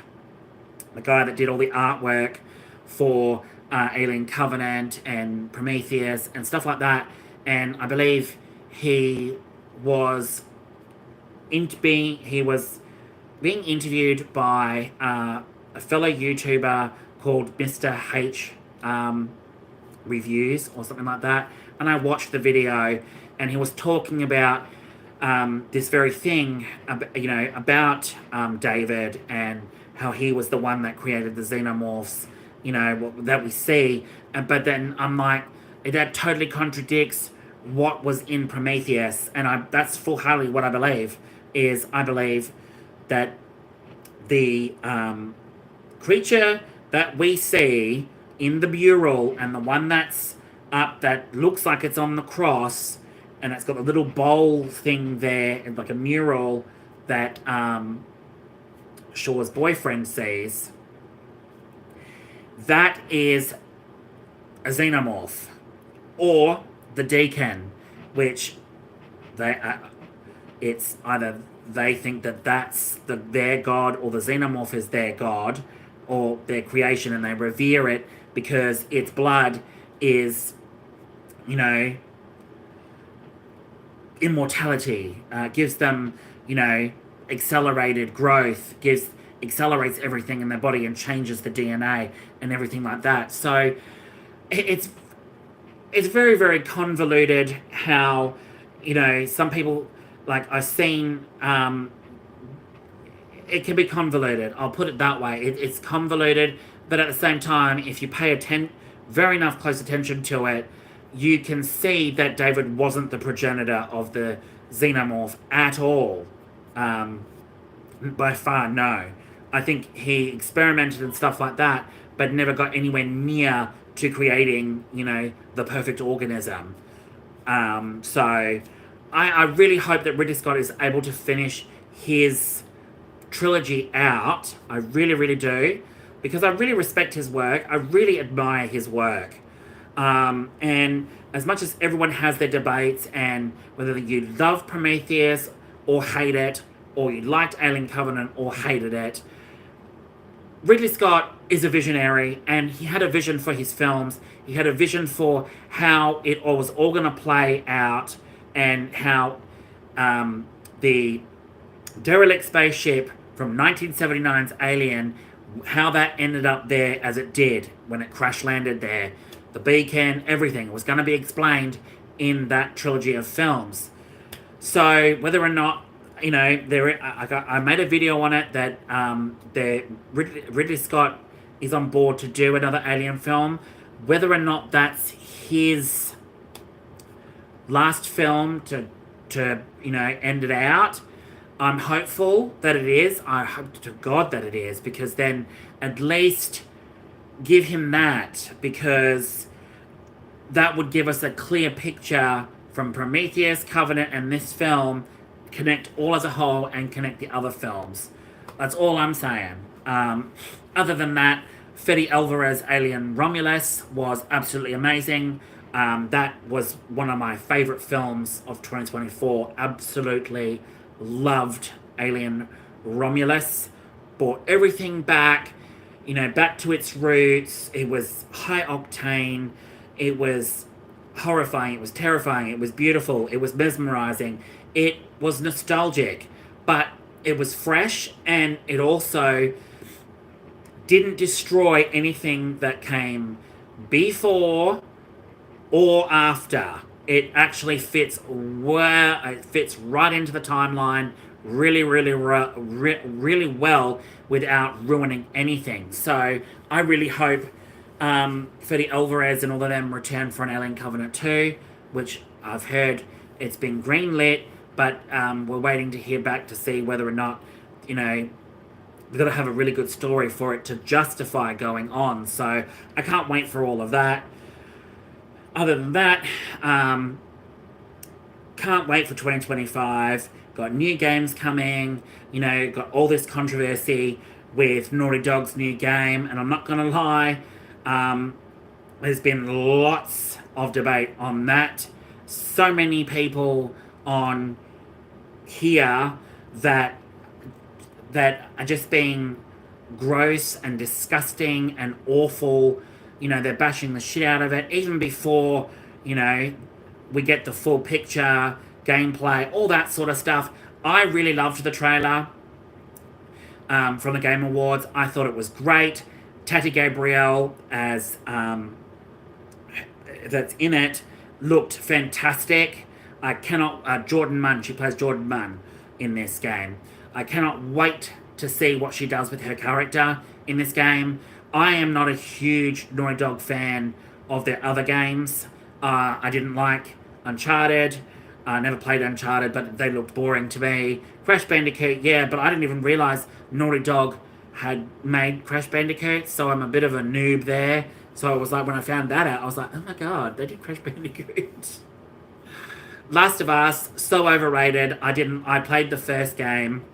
the guy that did all the artwork for Alien Covenant and Prometheus and stuff like that. And I believe he was being interviewed by a fellow YouTuber called Mr. H Reviews or something like that. And I watched the video, and he was talking about this very thing, about David, and how he was the one that created the xenomorphs, that we see. But then I'm like, that totally contradicts what was in Prometheus, and that's full-heartedly what I believe. I believe that the creature that we see in the mural, and the one that's up that looks like it's on the cross, and it's got a little bowl thing there, and like a mural that Shaw's boyfriend sees, that is a xenomorph, or the Deacon, which it's either they think that that's their god, or the xenomorph is their god, or their creation, and they revere it because its blood is, immortality, gives them, accelerated growth, accelerates everything in their body and changes the DNA and everything like that. So it's very, very convoluted how, some people, like I've seen, it can be convoluted. I'll put it that way. It's convoluted, but at the same time, if you pay very enough close attention to it, you can see that David wasn't the progenitor of the xenomorph at all. By far, no. I think he experimented and stuff like that, but never got anywhere near to creating, the perfect organism. So I really hope that Ridley Scott is able to finish his trilogy out. I really, really do, because I really respect his work. I really admire his work. And as much as everyone has their debates, and whether you love Prometheus or hate it, or you liked Alien Covenant or hated it, Ridley Scott is a visionary, and he had a vision for his films. He had a vision for how it all was all going to play out, and how the derelict spaceship from 1979's Alien, how that ended up there as it did when it crash landed there. The beacon, everything was going to be explained in that trilogy of films. So whether or not, I made a video on it that Ridley Scott is on board to do another Alien film. Whether or not that's his last film to end it out, I'm hopeful that it is. I hope to God that it is, because then at least give him that, because that would give us a clear picture from Prometheus, Covenant, and this film, connect all as a whole and connect the other films. That's all I'm saying. Other than that, Fede Alvarez Alien Romulus was absolutely amazing. That was one of my favorite films of 2024. Absolutely loved Alien Romulus. Brought everything back, back to its roots. It was high octane. It was horrifying. It was terrifying. It was beautiful. It was mesmerizing. It was nostalgic, but it was fresh, and it also didn't destroy anything that came before or after. It actually fits right into the timeline really, really well without ruining anything. So I really hope Fede Alvarez and all of them return for an Alien Covenant 2, which I've heard it's been greenlit, but we're waiting to hear back to see whether or not, we've got to have a really good story for it to justify going on. So I can't wait for all of that. Other than that, can't wait for 2025. Got new games coming, got all this controversy with Naughty Dog's new game, and I'm not going to lie, there's been lots of debate on that. So many people on here that are just being gross and disgusting and awful. They're bashing the shit out of it, even before, we get the full picture, gameplay, all that sort of stuff. I really loved the trailer from the Game Awards. I thought it was great. Tati Gabrielle as that's in it looked fantastic. I cannot Jordan Munn, she plays Jordan Munn in this game. I cannot wait to see what she does with her character in this game. I am not a huge Naughty Dog fan of their other games. I didn't like Uncharted. I never played Uncharted, but they looked boring to me. Crash Bandicoot, yeah, but I didn't even realize Naughty Dog had made Crash Bandicoot, so I'm a bit of a noob there. So I was like, when I found that out, I was like, oh my god, they did Crash Bandicoot. Last of Us, so overrated. I played the first game,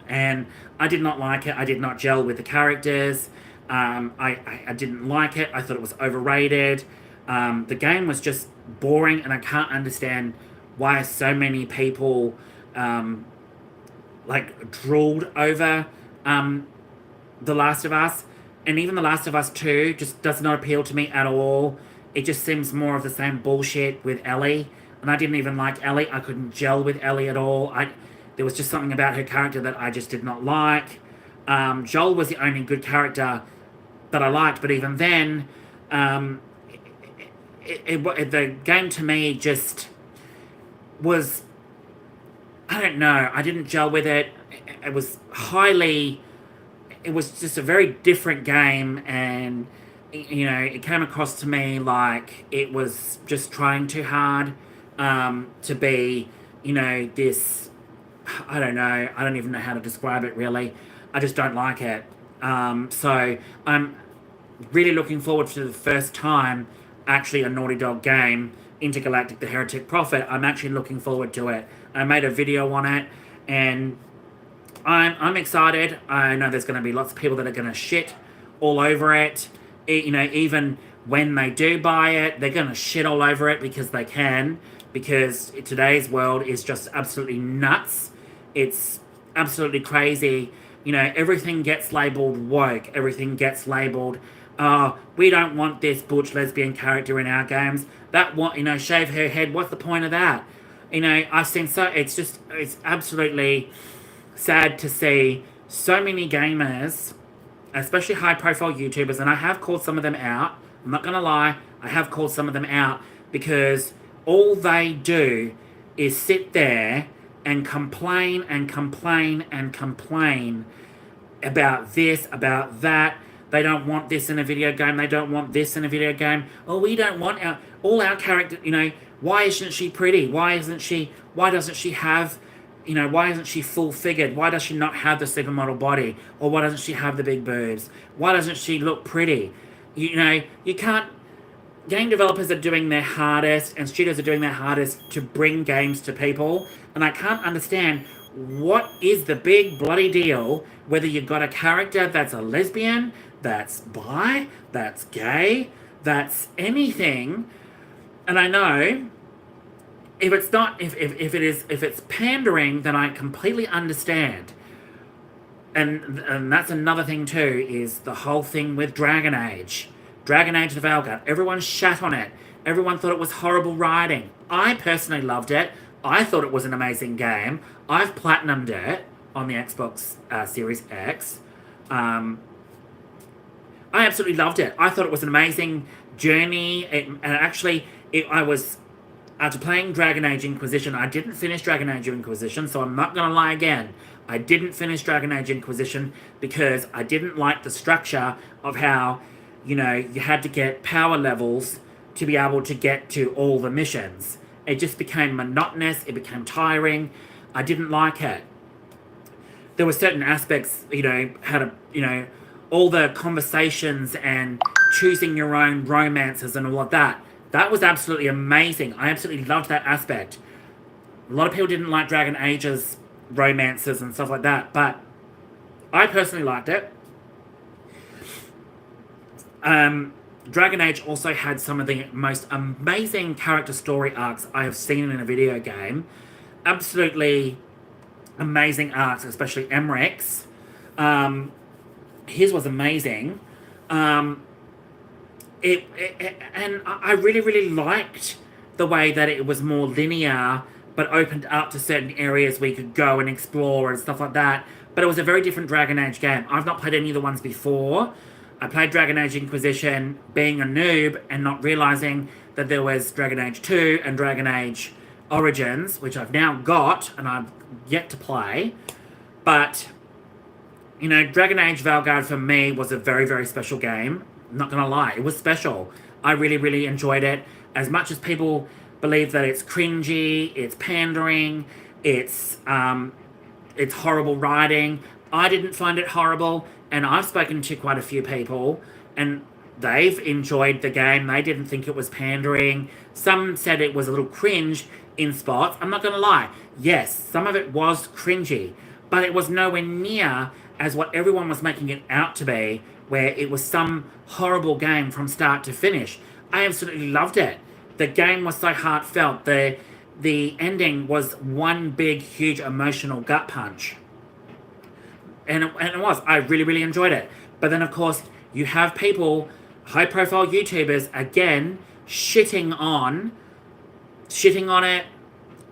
and I did not like it. I did not gel with the characters. I didn't like it. I thought it was overrated. The game was just boring, and I can't understand why so many people drooled over The Last of Us. And even The Last of Us 2 just does not appeal to me at all. It just seems more of the same bullshit with Ellie. And I didn't even like Ellie. I couldn't gel with Ellie at all. There was just something about her character that I just did not like. Joel was the only good character that I liked. But even then, the game to me just was, I don't know, I didn't gel with it. It was just a very different game, and it came across to me like it was just trying too hard to be, this, I don't know, I don't even know how to describe it really. I just don't like it. So I'm really looking forward to the first time actually a Naughty Dog game, Intergalactic: The Heretic Prophet. I'm actually looking forward to it. I made a video on it, and I'm excited. I know there's going to be lots of people that are going to shit all over it. Even when they do buy it, they're going to shit all over it because they can. Because today's world is just absolutely nuts. It's absolutely crazy. Everything gets labelled woke. Everything gets labelled, we don't want this butch lesbian character in our games. Shave her head. What's the point of that? I've seen it's absolutely sad to see so many gamers, especially high-profile YouTubers, and I have called some of them out. I'm not going to lie, I have called some of them out because all they do is sit there and complain and complain and complain about this, about that. They don't want this in a video game. They don't want this in a video game. Oh, we don't want all our characters, why isn't she pretty? Why doesn't she have, why isn't she full-figured? Why does she not have the supermodel body? Or why doesn't she have the big boobs? Why doesn't she look pretty? You can't game developers are doing their hardest and studios are doing their hardest to bring games to people, and I can't understand what is the big bloody deal whether you've got a character that's a lesbian, that's bi, that's gay, that's anything. And I know if it's not, if it's pandering, then I completely understand. And that's another thing too, is the whole thing with Dragon Age. Dragon Age the Veilguard. Everyone shat on it. Everyone thought it was horrible writing. I personally loved it. I thought it was an amazing game. I've platinumed it on the Xbox Series X. I absolutely loved it. I thought it was an amazing journey. I was, after playing Dragon Age Inquisition, I didn't finish Dragon Age Inquisition, so I'm not going to lie again. I didn't finish Dragon Age Inquisition because I didn't like the structure of how, you had to get power levels to be able to get to all the missions. It just became monotonous. It became tiring. I didn't like it. There were certain aspects, all the conversations and choosing your own romances and all of that. That was absolutely amazing. I absolutely loved that aspect. A lot of people didn't like Dragon Age's romances and stuff like that, but I personally liked it. Dragon Age also had some of the most amazing character story arcs I have seen in a video game. Absolutely amazing arcs, especially Emmerich. His was amazing. And I really, really liked the way that it was more linear, but opened up to certain areas where you could go and explore and stuff like that. But it was a very different Dragon Age game. I've not played any of the ones before. I played Dragon Age Inquisition being a noob and not realizing that there was Dragon Age 2 and Dragon Age Origins, which I've now got and I've yet to play. But, Dragon Age Veilguard for me was a very, very special game. I'm not going to lie. It was special. I really, really enjoyed it. As much as people believe that it's cringy, it's pandering, it's horrible writing, I didn't find it horrible. And I've spoken to quite a few people, and they've enjoyed the game. They didn't think it was pandering. Some said it was a little cringe in spots. I'm not going to lie. Yes, some of it was cringy, but it was nowhere near as what everyone was making it out to be, where it was some horrible game from start to finish. I absolutely loved it. The game was so heartfelt. The ending was one big, huge emotional gut punch. And it was. I really, really enjoyed it. But then, of course, you have people, high-profile YouTubers, again, shitting on it,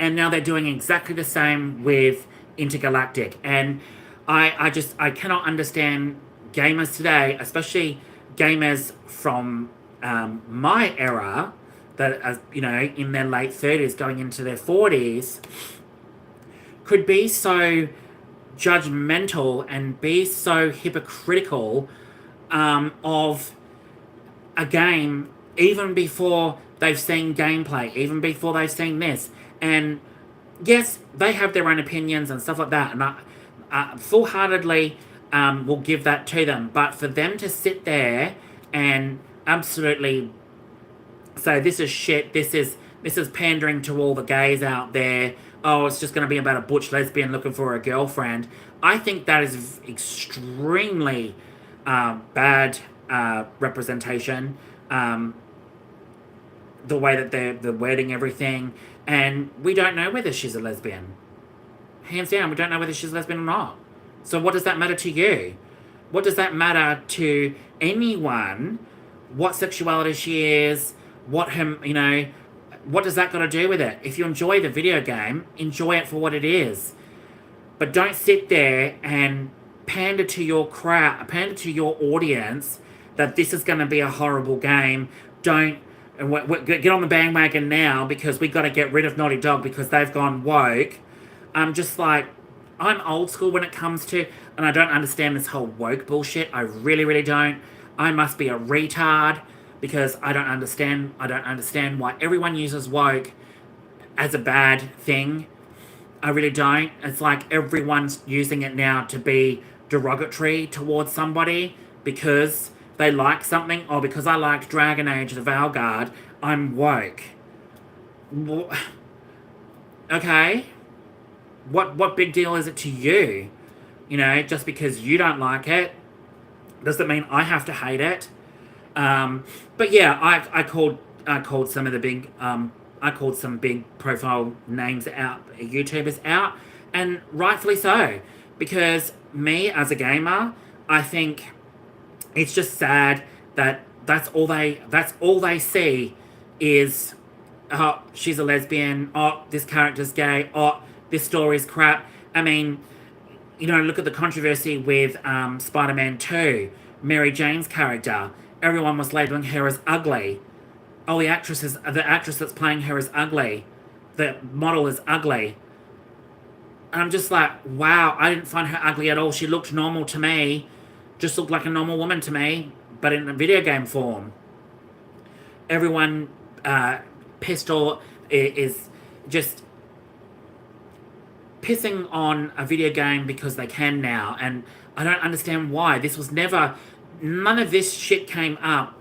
and now they're doing exactly the same with Intergalactic. And I cannot understand gamers today, especially gamers from my era, that in their late 30s, going into their 40s, could be so judgmental and be so hypocritical of a game even before they've seen gameplay, even before they've seen this. And yes, they have their own opinions and stuff like that, and I full-heartedly will give that to them. But for them to sit there and absolutely say this is shit, this is pandering to all the gays out there, oh, it's just going to be about a butch lesbian looking for a girlfriend, I think that is extremely bad representation. The way that they're wording everything, and we don't know whether she's a lesbian. Hands down, we don't know whether she's a lesbian or not. So what does that matter to you? What does that matter to anyone? What sexuality she is? What does that got to do with it? If you enjoy the video game, enjoy it for what it is. But don't sit there and pander to your crowd, pander to your audience that this is going to be a horrible game. Don't get on the bandwagon now because we got to get rid of Naughty Dog because they've gone woke. I'm just like, I'm old school when it comes to, and I don't understand this whole woke bullshit. I really, really don't. I must be a retard because I don't understand why everyone uses woke as a bad thing. I really don't. It's like everyone's using it now to be derogatory towards somebody because they like something, or because I liked Dragon Age the Valguard, I'm woke. Okay? What big deal is it to you? You know, just because you don't like it, doesn't mean I have to hate it. But yeah, I called some of the big I called some big profile names out, YouTubers out, and rightfully so, because me as a gamer, I think it's just sad that that's all they see is, oh, she's a lesbian, oh, this character's gay, oh, this story's crap. I mean, you know, look at the controversy with Spider-Man 2, Mary Jane's character. Everyone was labeling her as ugly. Oh, the actress that's playing her is ugly. The model is ugly. And I'm just like, wow, I didn't find her ugly at all. She looked normal to me. Just looked like a normal woman to me, but in a video game form. Everyone pissed or is just pissing on a video game because they can now, and I don't understand why. None of this shit came up.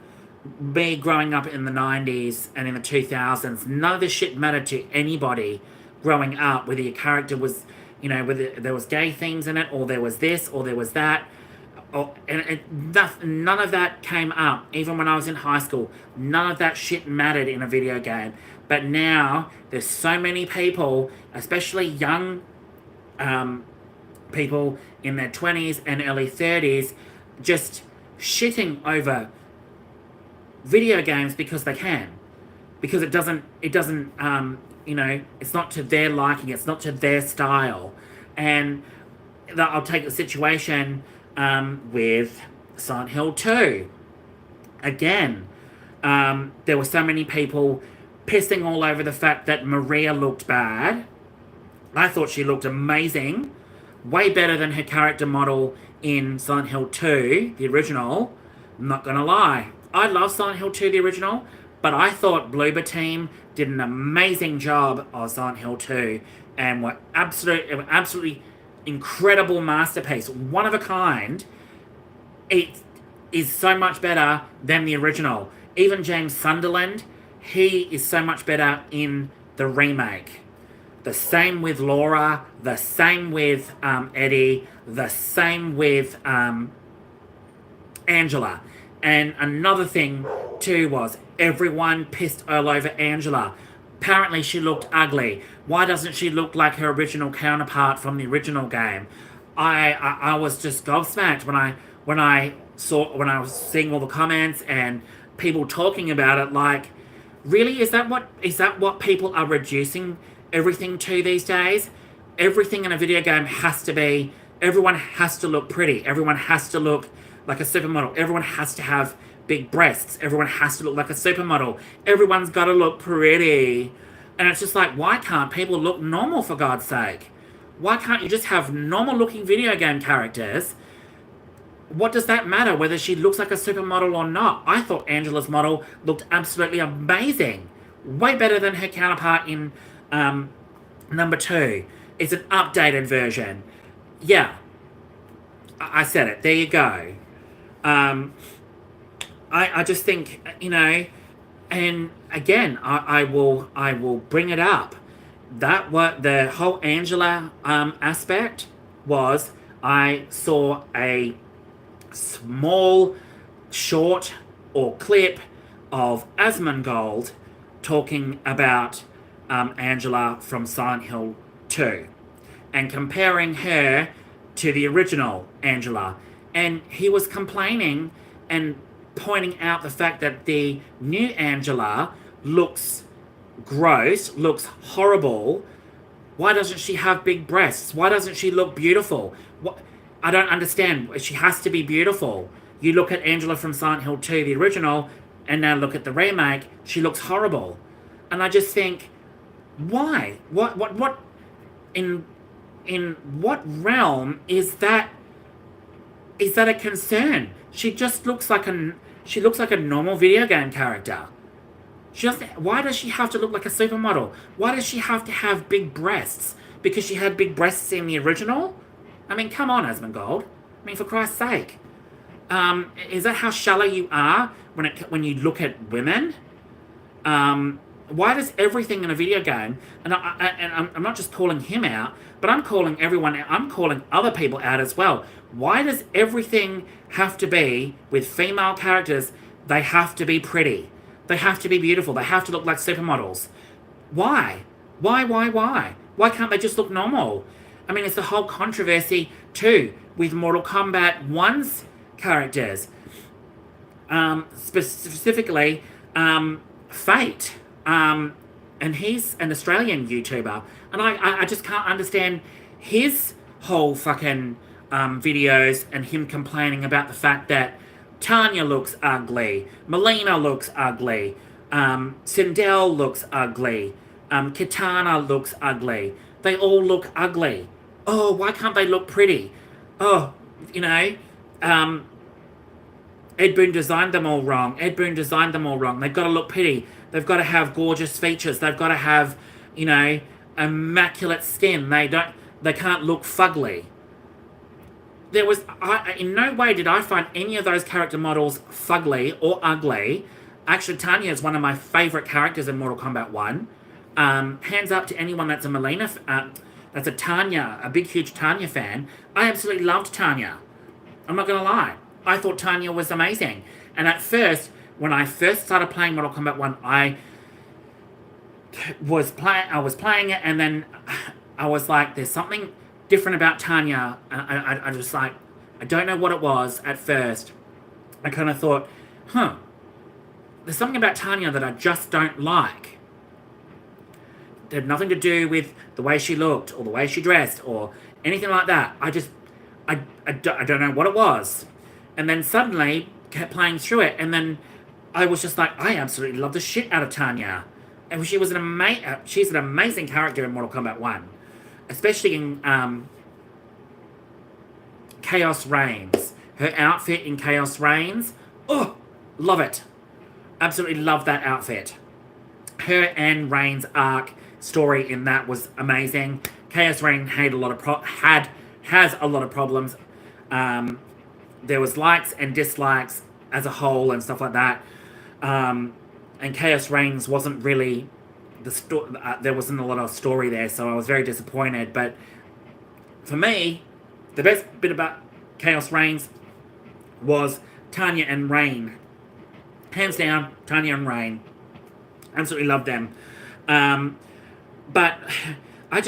Me growing up in the 90s and in the 2000s, none of this shit mattered to anybody growing up, whether your character was, you know, whether there was gay themes in it, or there was this, or there was that. None of that came up. Even when I was in high school, none of that shit mattered in a video game. But now, there's so many people, especially young people in their 20s and early 30s, just shitting over video games because they can. Because it doesn't you know, it's not to their liking, it's not to their style. And I'll take the situation with Silent Hill 2. Again, there were so many people pissing all over the fact that Maria looked bad. I thought she looked amazing. Way better than her character model in Silent Hill 2, the original. I'm not gonna lie. I love Silent Hill 2, the original, but I thought Bloober Team did an amazing job of Silent Hill 2 and were absolutely incredible masterpiece. One of a kind. It is so much better than the original. Even James Sunderland, he is so much better in the remake. The same with Laura, the same with Eddie, the same with Angela. And another thing too was everyone pissed all over Angela. Apparently she looked ugly. Why doesn't she look like her original counterpart from the original game? I was just gobsmacked when I was seeing all the comments and people talking about it. Like, really, is that what people are reducing everything to these days? Everything in a video game has to be, everyone has to look pretty. Everyone has to look like a supermodel. Everyone has to have big breasts. Everyone has to look like a supermodel. Everyone's got to look pretty. And it's just like, why can't people look normal, for God's sake? Why can't you just have normal looking video game characters? What does that matter whether she looks like a supermodel or not? I thought Angela's model looked absolutely amazing. Way better than her counterpart in number 2. It's an updated version. Yeah. I said it. There you go. I just think, you know, and again, I will bring it up. That what the whole Angela aspect was, I saw a small short or clip of Asmongold talking about Angela from Silent Hill 2 and comparing her to the original Angela. And he was complaining and pointing out the fact that the new Angela looks gross, looks horrible. Why doesn't she have big breasts? Why doesn't she look beautiful? I don't understand. She has to be beautiful. You look at Angela from Silent Hill 2, the original, and now look at the remake, she looks horrible. And I just think, why? What in what realm is that a concern? She just looks like a normal video game character. Why does she have to look like a supermodel? Why does she have to have big breasts? Because she had big breasts in the original? I mean, come on, Asmongold. I mean, for Christ's sake. Is that how shallow you are when you look at women? Why does everything in a video game, and I'm not just calling him out, but I'm calling everyone, I'm calling other people out as well. Why does everything have to be, with female characters, they have to be pretty? They have to be beautiful. They have to look like supermodels. Why? Why? Why can't they just look normal? I mean, it's the whole controversy, too, with Mortal Kombat 1's characters. Specifically, Fate. And he's an Australian YouTuber. And I just can't understand his whole fucking videos and him complaining about the fact that Tanya looks ugly, Melina looks ugly, Sindel looks ugly, Kitana looks ugly. They all look ugly. Oh, why can't they look pretty? Oh, you know, Ed Boon designed them all wrong. They've got to look pretty. They've got to have gorgeous features. They've got to have, you know, immaculate skin. They can't look fugly. In no way did I find any of those character models fugly or ugly. Actually, Tanya is one of my favourite characters in Mortal Kombat 1. Hands up to anyone that's a Melina, that's a Tanya, a big, huge Tanya fan. I absolutely loved Tanya. I'm not going to lie. I thought Tanya was amazing. And at first, when I first started playing Mortal Kombat 1, I was playing it, and then I was like, there's something different about Tanya. I just like, I don't know what it was at first. I kind of thought, there's something about Tanya that I just don't like. It had nothing to do with the way she looked or the way she dressed or anything like that. I don't know what it was. And then suddenly kept playing through it, and then I was just like, I absolutely love the shit out of Tanya. And she's an amazing character in Mortal Kombat 1. Especially in Chaos Reigns. Her outfit in Chaos Reigns. Oh, love it. Absolutely love that outfit. Her and Reigns' arc story in that was amazing. Chaos Reigns has a lot of problems. There was likes and dislikes as a whole and stuff like that. And Chaos Reigns wasn't really there wasn't a lot of story there, so I was very disappointed. But for me, the best bit about Chaos Reigns was Tanya and Rain. Hands down, Tanya and Rain. Absolutely loved them. But I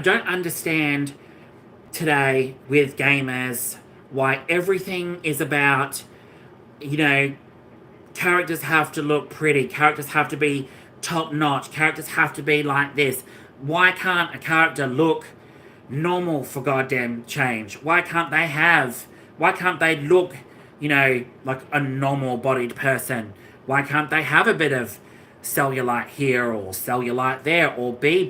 don't understand today with gamers why everything is about, you know, characters have to look pretty, characters have to be top notch, characters have to be like this. Why can't a character look normal for goddamn change? Why can't they look, you know, like a normal bodied person? Why can't they have a bit of cellulite here or cellulite there, or be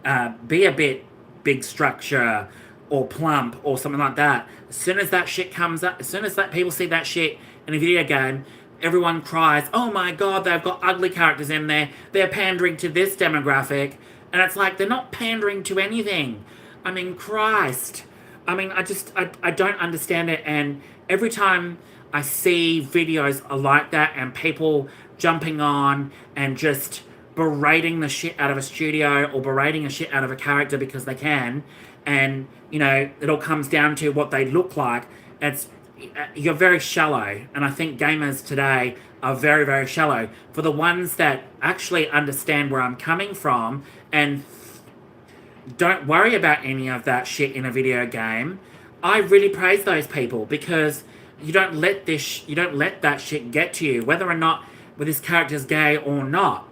a bit big structure or plump or something like that? As soon as that shit comes up, as soon as that people see that shit in a video game, everyone cries, oh my god, they've got ugly characters in there, they're pandering to this demographic. And it's like, they're not pandering to anything. I mean, Christ. I mean, I don't understand it. And every time I see videos like that and people jumping on and just berating the shit out of a studio or berating the shit out of a character because they can, and, you know, it all comes down to what they look like, you're very shallow. And I think gamers today are very, very shallow. For the ones that actually understand where I'm coming from and don't worry about any of that shit in a video game, I really praise those people, because you don't let that shit get to you, whether or not this character's gay or not.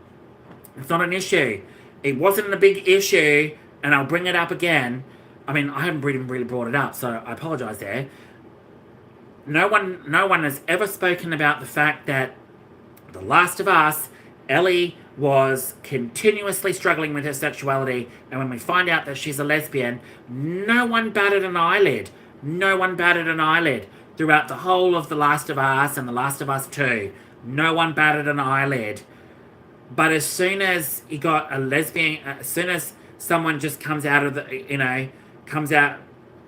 It's not an issue. It wasn't a big issue, and I'll bring it up again. I mean, I haven't really brought it up, so I apologize there. No one has ever spoken about the fact that The Last of Us, Ellie was continuously struggling with her sexuality, and when we find out that she's a lesbian, no one batted an eyelid. No one batted an eyelid throughout the whole of The Last of Us and The Last of Us 2. No one batted an eyelid. But as soon as you got a lesbian, as soon as someone just comes out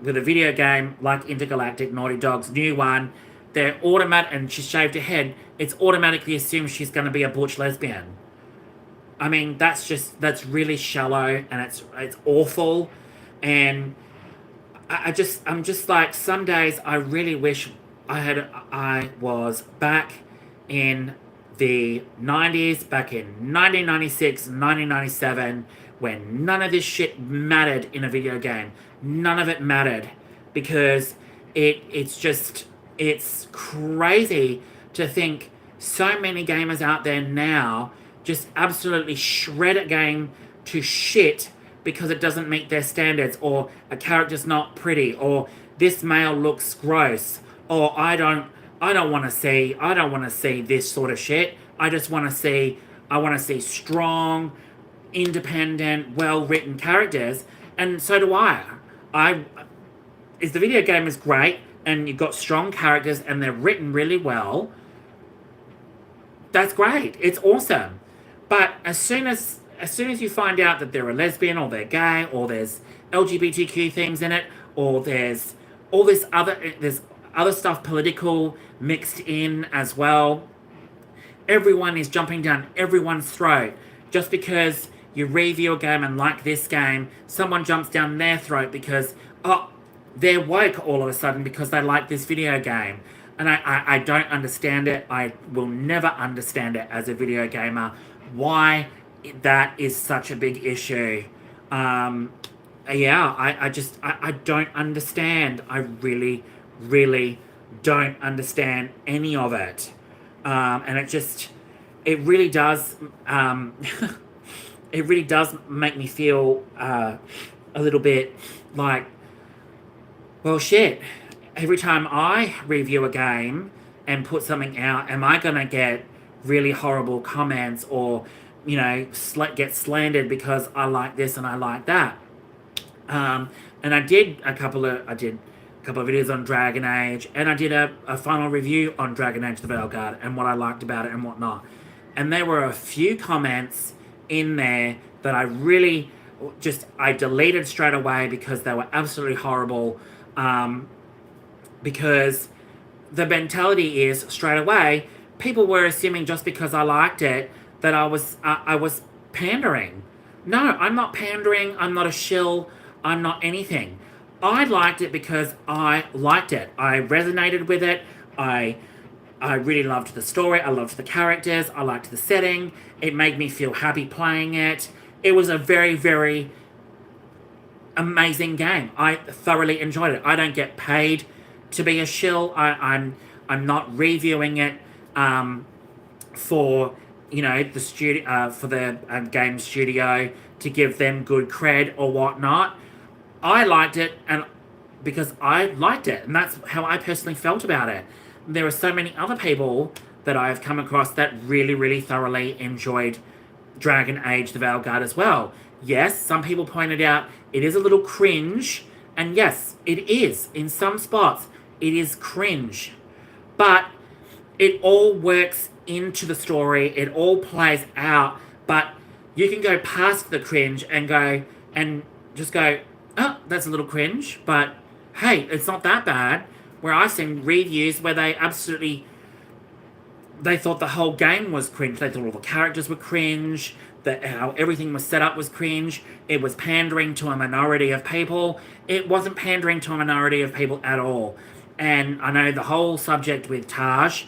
with a video game like Intergalactic, Naughty Dog's new one, they're automatic, and she shaved her head, it's automatically assumed she's going to be a butch lesbian. I mean, that's really shallow, and it's awful, and I'm just like, some days I really wish I was back in the 90s, back in 1996, 1997, when none of this shit mattered in a video game. None of it mattered, because it's crazy to think so many gamers out there now just absolutely shred a game to shit because it doesn't meet their standards, or a character's not pretty, or this male looks gross, or I don't want to see this sort of shit. I want to see strong, independent, well-written characters, and so do I. If the video game is great and you've got strong characters and they're written really well, that's great. It's awesome. But as soon as you find out that they're a lesbian, or they're gay, or there's LGBTQ things in it, or there's all this there's other stuff political mixed in as well, everyone is jumping down everyone's throat. Just because you review a game and like this game, someone jumps down their throat because, oh, they're woke all of a sudden because they like this video game. And I don't understand it. I will never understand it as a video gamer, why that is such a big issue. I don't understand. I really, really don't understand any of it. And it really does, it really does make me feel a little bit like, well, shit. Every time I review a game and put something out, am I going to get really horrible comments, or, you know, get slandered because I like this and I like that? And I did a couple of videos on Dragon Age, and I did a final review on Dragon Age the Veilguard and what I liked about it and whatnot. And there were a few comments in there that I really I deleted straight away because they were absolutely horrible. Because the mentality is, straight away, people were assuming just because I liked it that I was pandering. No, I'm not pandering. I'm not a shill. I'm not anything. I liked it because I liked it. I resonated with it. I really loved the story. I loved the characters. I liked the setting. It made me feel happy playing it. It was a very, very amazing game. I thoroughly enjoyed it. I don't get paid to be a shill. I'm not reviewing it for, you know, the studio, for the game studio to give them good cred or whatnot. I liked it, and because I liked it, and that's how I personally felt about it. There are so many other people that I've come across that really, really thoroughly enjoyed Dragon Age the Veilguard as well. Yes, some people pointed out it is a little cringe, and yes, it is. In some spots, it is cringe. But it all works into the story, it all plays out, but you can go past the cringe and just go, oh, that's a little cringe, but hey, it's not that bad. Where I've seen reviews where they thought the whole game was cringe. They thought all the characters were cringe, that how everything was set up was cringe. It was pandering to a minority of people. It wasn't pandering to a minority of people at all. And I know the whole subject with Taj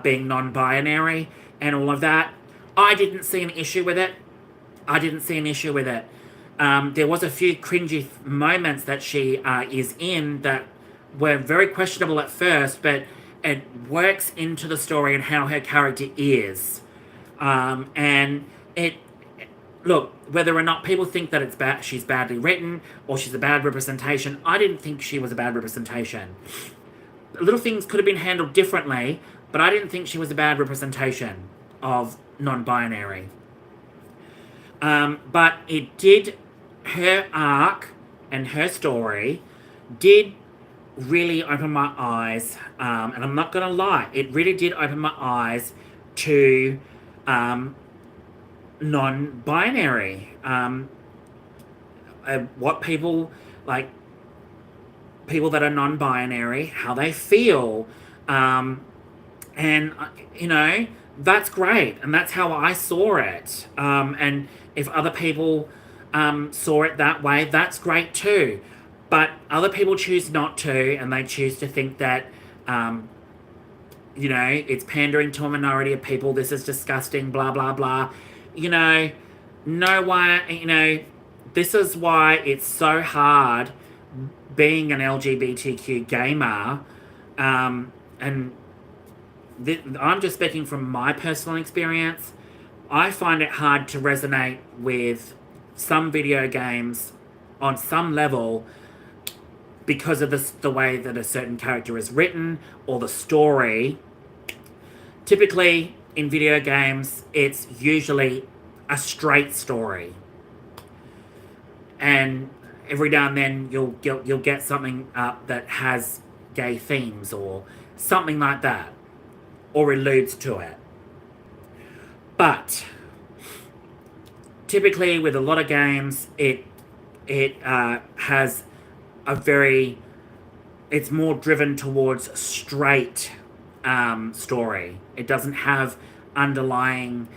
being non-binary and all of that, I didn't see an issue with it. There was a few cringy moments that she is in that were very questionable at first, but it works into the story and how her character is. And look, whether or not people think that it's bad, she's badly written, or she's a bad representation, I didn't think she was a bad representation. Little things could have been handled differently, but I didn't think she was a bad representation of non-binary. But it did, her arc and her story did really open my eyes, and I'm not gonna lie, it really did open my eyes to non-binary, what people like, people that are non-binary, how they feel, and that's great, and that's how I saw it. And if other people saw it that way, that's great too. But other people choose not to, and they choose to think that it's pandering to a minority of people. This is disgusting. Blah blah blah. No why. This is why it's so hard being an LGBTQ gamer, and I'm just speaking from my personal experience. I find it hard to resonate with some video games on some level because of the way that a certain character is written or the story. Typically, in video games, it's usually a straight story. And every now and then you'll get something that has gay themes or something like that, or alludes to it. But typically with a lot of games, it has a very, it's more driven towards straight story. It doesn't have underlying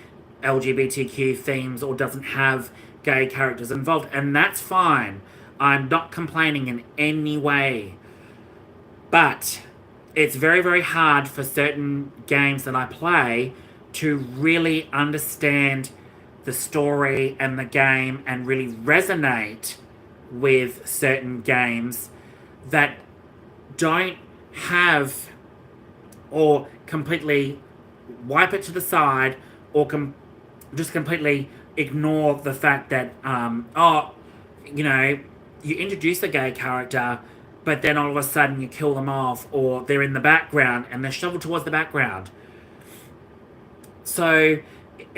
LGBTQ themes or doesn't have gay characters involved, and that's fine. I'm not complaining in any way. But it's very, very hard for certain games that I play to really understand the story and the game and really resonate with certain games that don't have, or completely wipe it to the side, or just completely ignore the fact that you introduce a gay character, but then all of a sudden you kill them off, or they're in the background and they're shoveled towards the background. So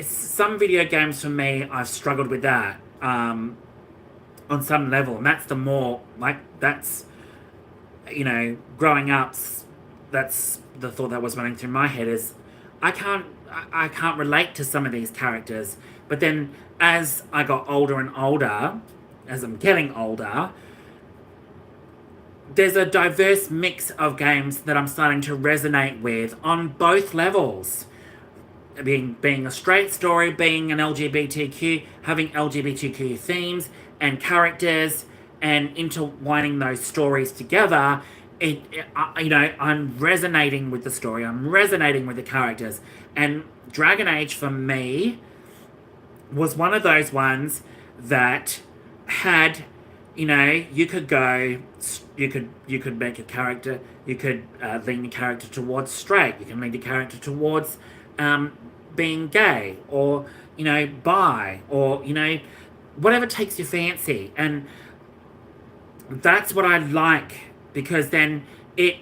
some video games for me, I've struggled with that on some level, and that's growing up, that's the thought that was running through my head is I can't relate to some of these characters. But then as I got older and older, as I'm getting older, there's a diverse mix of games that I'm starting to resonate with on both levels. Being a straight story, being an LGBTQ, having LGBTQ themes and characters, and intertwining those stories together. I'm resonating with the story. I'm resonating with the characters. And Dragon Age for me was one of those ones that had, you could make a character, you could lean the character towards straight, you can lean the character towards being gay, or bi, or whatever takes your fancy. And that's what I like, because then I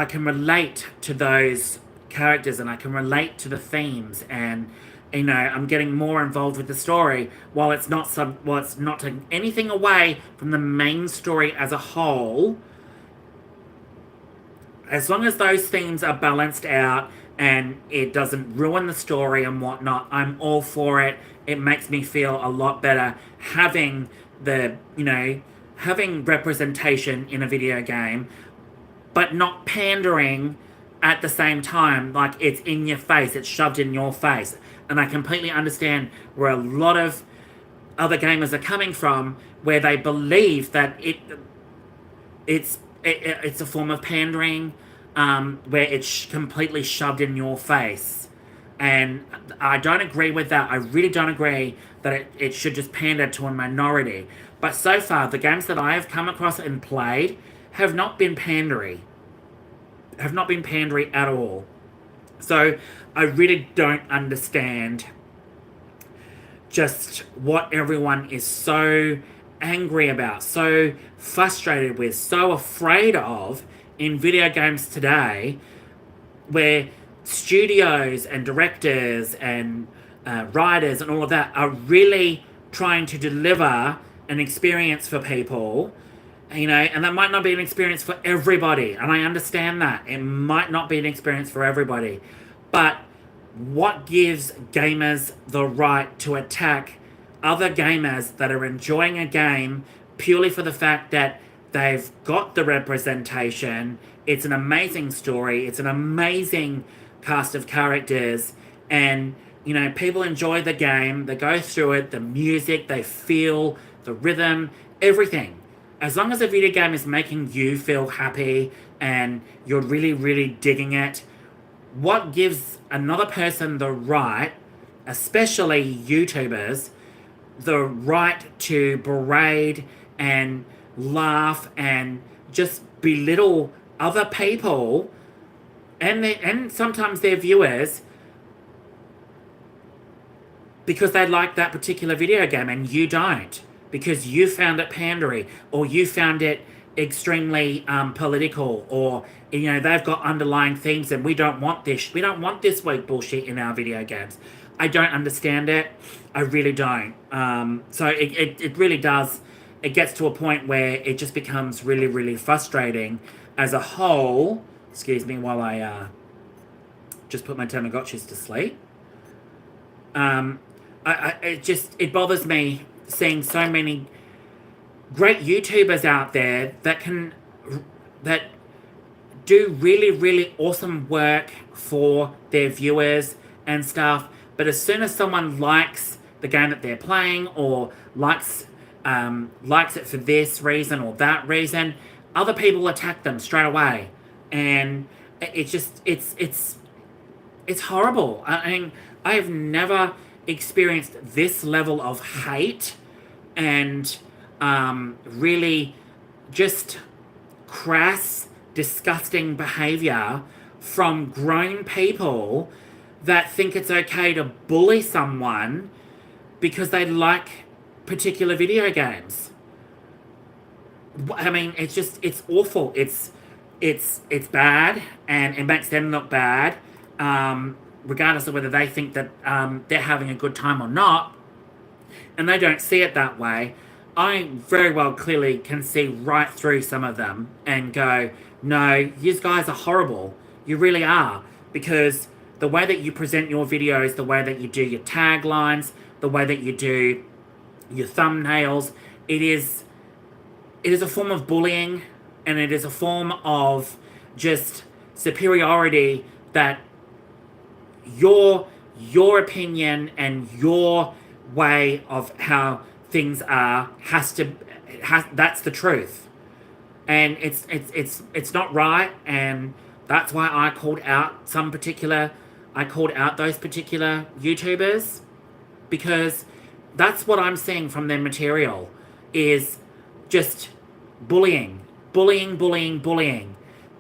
can relate to those characters, and I can relate to the themes, and I'm getting more involved with the story, while it's not taking anything away from the main story as a whole. As long as those themes are balanced out and it doesn't ruin the story and whatnot, I'm all for it. It makes me feel a lot better having having representation in a video game, but not pandering at the same time, like it's in your face, it's shoved in your face. And I completely understand where a lot of other gamers are coming from, where they believe that it's a form of pandering, where it's completely shoved in your face. And I don't agree with that. I really don't agree that it should just pander to a minority. But so far, the games that I have come across and played have not been pandery. Have not been pandery at all. So I really don't understand just what everyone is so angry about, so frustrated with, so afraid of in video games today, where studios and directors and writers and all of that are really trying to deliver an experience for people, and that might not be an experience for everybody, and I understand that. It might not be an experience for everybody, but what gives gamers the right to attack other gamers that are enjoying a game purely for the fact that They've got the representation. It's an amazing story. It's an amazing cast of characters. And, you know, people enjoy the game. They go through it, the music, they feel the rhythm, everything. As long as a video game is making you feel happy and you're really, really digging it, what gives another person the right, especially YouTubers, the right to berate and laugh and just belittle other people and sometimes their viewers because they like that particular video game and you don't, because you found it pandery or you found it extremely political, or you know they've got underlying themes and we don't want this weak bullshit in our video games. I don't understand it. I really don't. So it really does. It gets to a point where it just becomes really, really frustrating as a whole. Excuse me while I just put my Tamagotchis to sleep. It bothers me seeing so many great YouTubers out there that do really, really awesome work for their viewers and stuff. But as soon as someone likes the game that they're playing or likes it for this reason or that reason, other people attack them straight away, and it's horrible. I mean, I have never experienced this level of hate and really just crass, disgusting behavior from grown people that think it's okay to bully someone because they like particular video games. I mean, it's awful. It's bad, and it makes them look bad, regardless of whether they think that they're having a good time or not, and they don't see it that way. I very well clearly can see right through some of them and go, no, you guys are horrible. You really are. Because the way that you present your videos, the way that you do your taglines, the way that you do your thumbnails, it is a form of bullying, and it is a form of just superiority that your opinion and your way of how things are that's the truth. And it's not right, and that's why I called out those particular YouTubers, because that's what I'm seeing from their material is just bullying,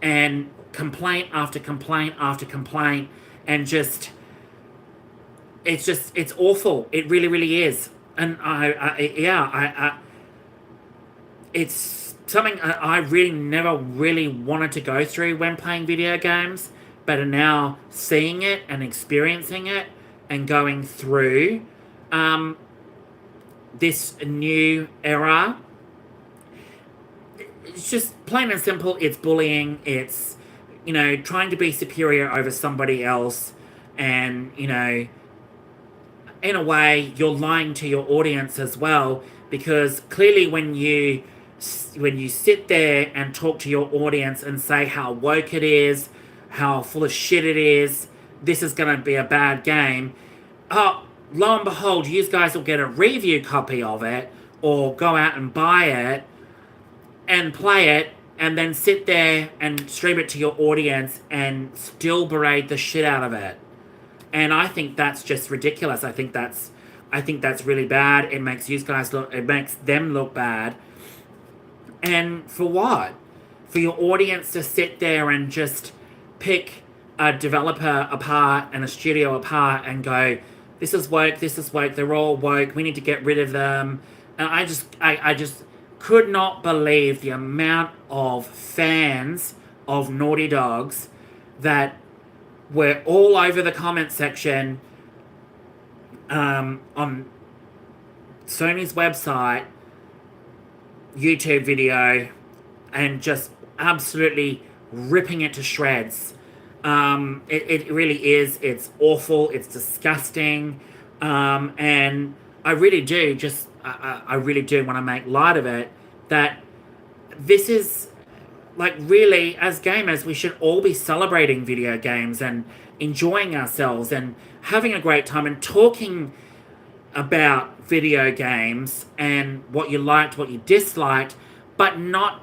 and complaint after complaint after complaint, and it's awful. It really, really is. And it's something I really never really wanted to go through when playing video games, but are now seeing it and experiencing it and going through this new era. It's just plain and simple, it's bullying, it's, you know, trying to be superior over somebody else, and, you know, in a way, you're lying to your audience as well, because clearly when you sit there and talk to your audience and say how woke it is, how full of shit it is, this is going to be a bad game, oh, lo and behold, you guys will get a review copy of it, or go out and buy it, and play it, and then sit there and stream it to your audience and still berate the shit out of it. And I think that's just ridiculous. I think that's really bad. It makes them look bad. And for what? For your audience to sit there and just pick a developer apart and a studio apart and go, this is woke, they're all woke, we need to get rid of them. And I just could not believe the amount of fans of Naughty Dogs that were all over the comment section on Sony's website, YouTube video, and just absolutely ripping it to shreds. It really is. It's awful. It's disgusting. And I really do want to make light of it, that this is like, really, as gamers, we should all be celebrating video games and enjoying ourselves and having a great time and talking about video games and what you liked, what you disliked, but not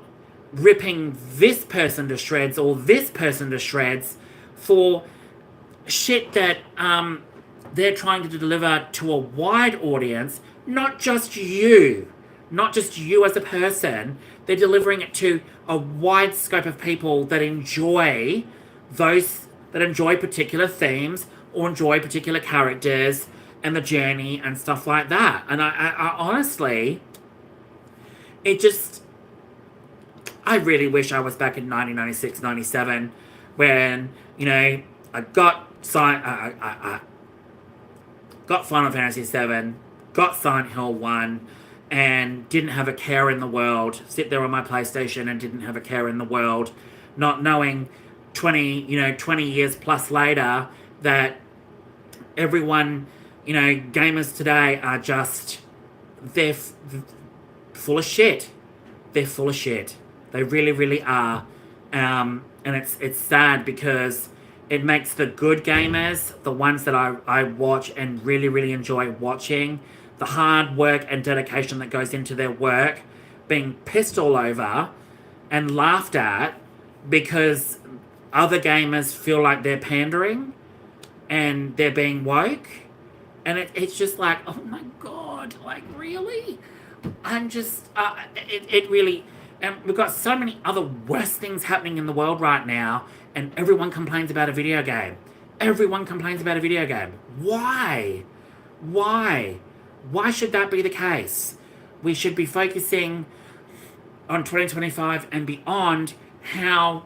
ripping this person to shreds or this person to shreds for shit that they're trying to deliver to a wide audience, not just you. Not just you as a person. They're delivering it to a wide scope of people that enjoy particular themes or enjoy particular characters and the journey and stuff like that. And I honestly, I really wish I was back in 1996, 97, when, I got got Final Fantasy VII, got Silent Hill 1, and didn't have a care in the world. Sit there on my PlayStation and didn't have a care in the world, not knowing 20 years plus later that everyone, gamers today are just, they're full of shit. They're full of shit. They really, really are. And it's sad because it makes the good gamers, the ones that I watch and really, really enjoy watching, the hard work and dedication that goes into their work, being pissed all over and laughed at because other gamers feel like they're pandering and they're being woke. And it's just like, oh my God, like, really? I'm just, it really, and we've got so many other worse things happening in the world right now, and everyone complains about a video game. Everyone complains about a video game. Why? Why? Why should that be the case? We should be focusing on 2025 and beyond how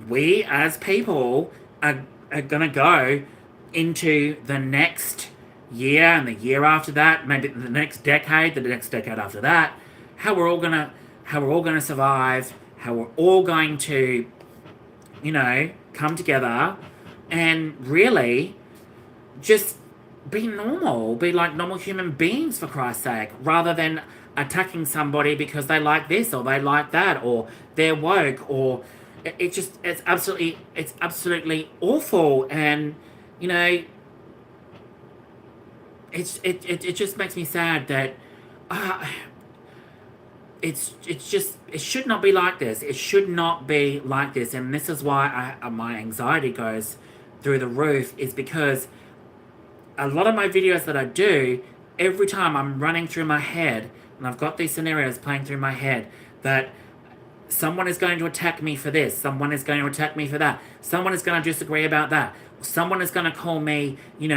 we as people are going to go into the next year and the year after that, maybe the next decade after that, how we're all going to survive, how we're all going to, come together and really just be normal, be like normal human beings, for Christ's sake, rather than attacking somebody because they like this or they like that or they're woke, or it's absolutely awful. And it just makes me sad that it should not be like this. It should not be like this. And this is why my anxiety goes through the roof, is because a lot of my videos that I do, every time I'm running through my head, and I've got these scenarios playing through my head, that someone is going to attack me for this, someone is going to attack me for that, someone is going to disagree about that, someone is going to call me, a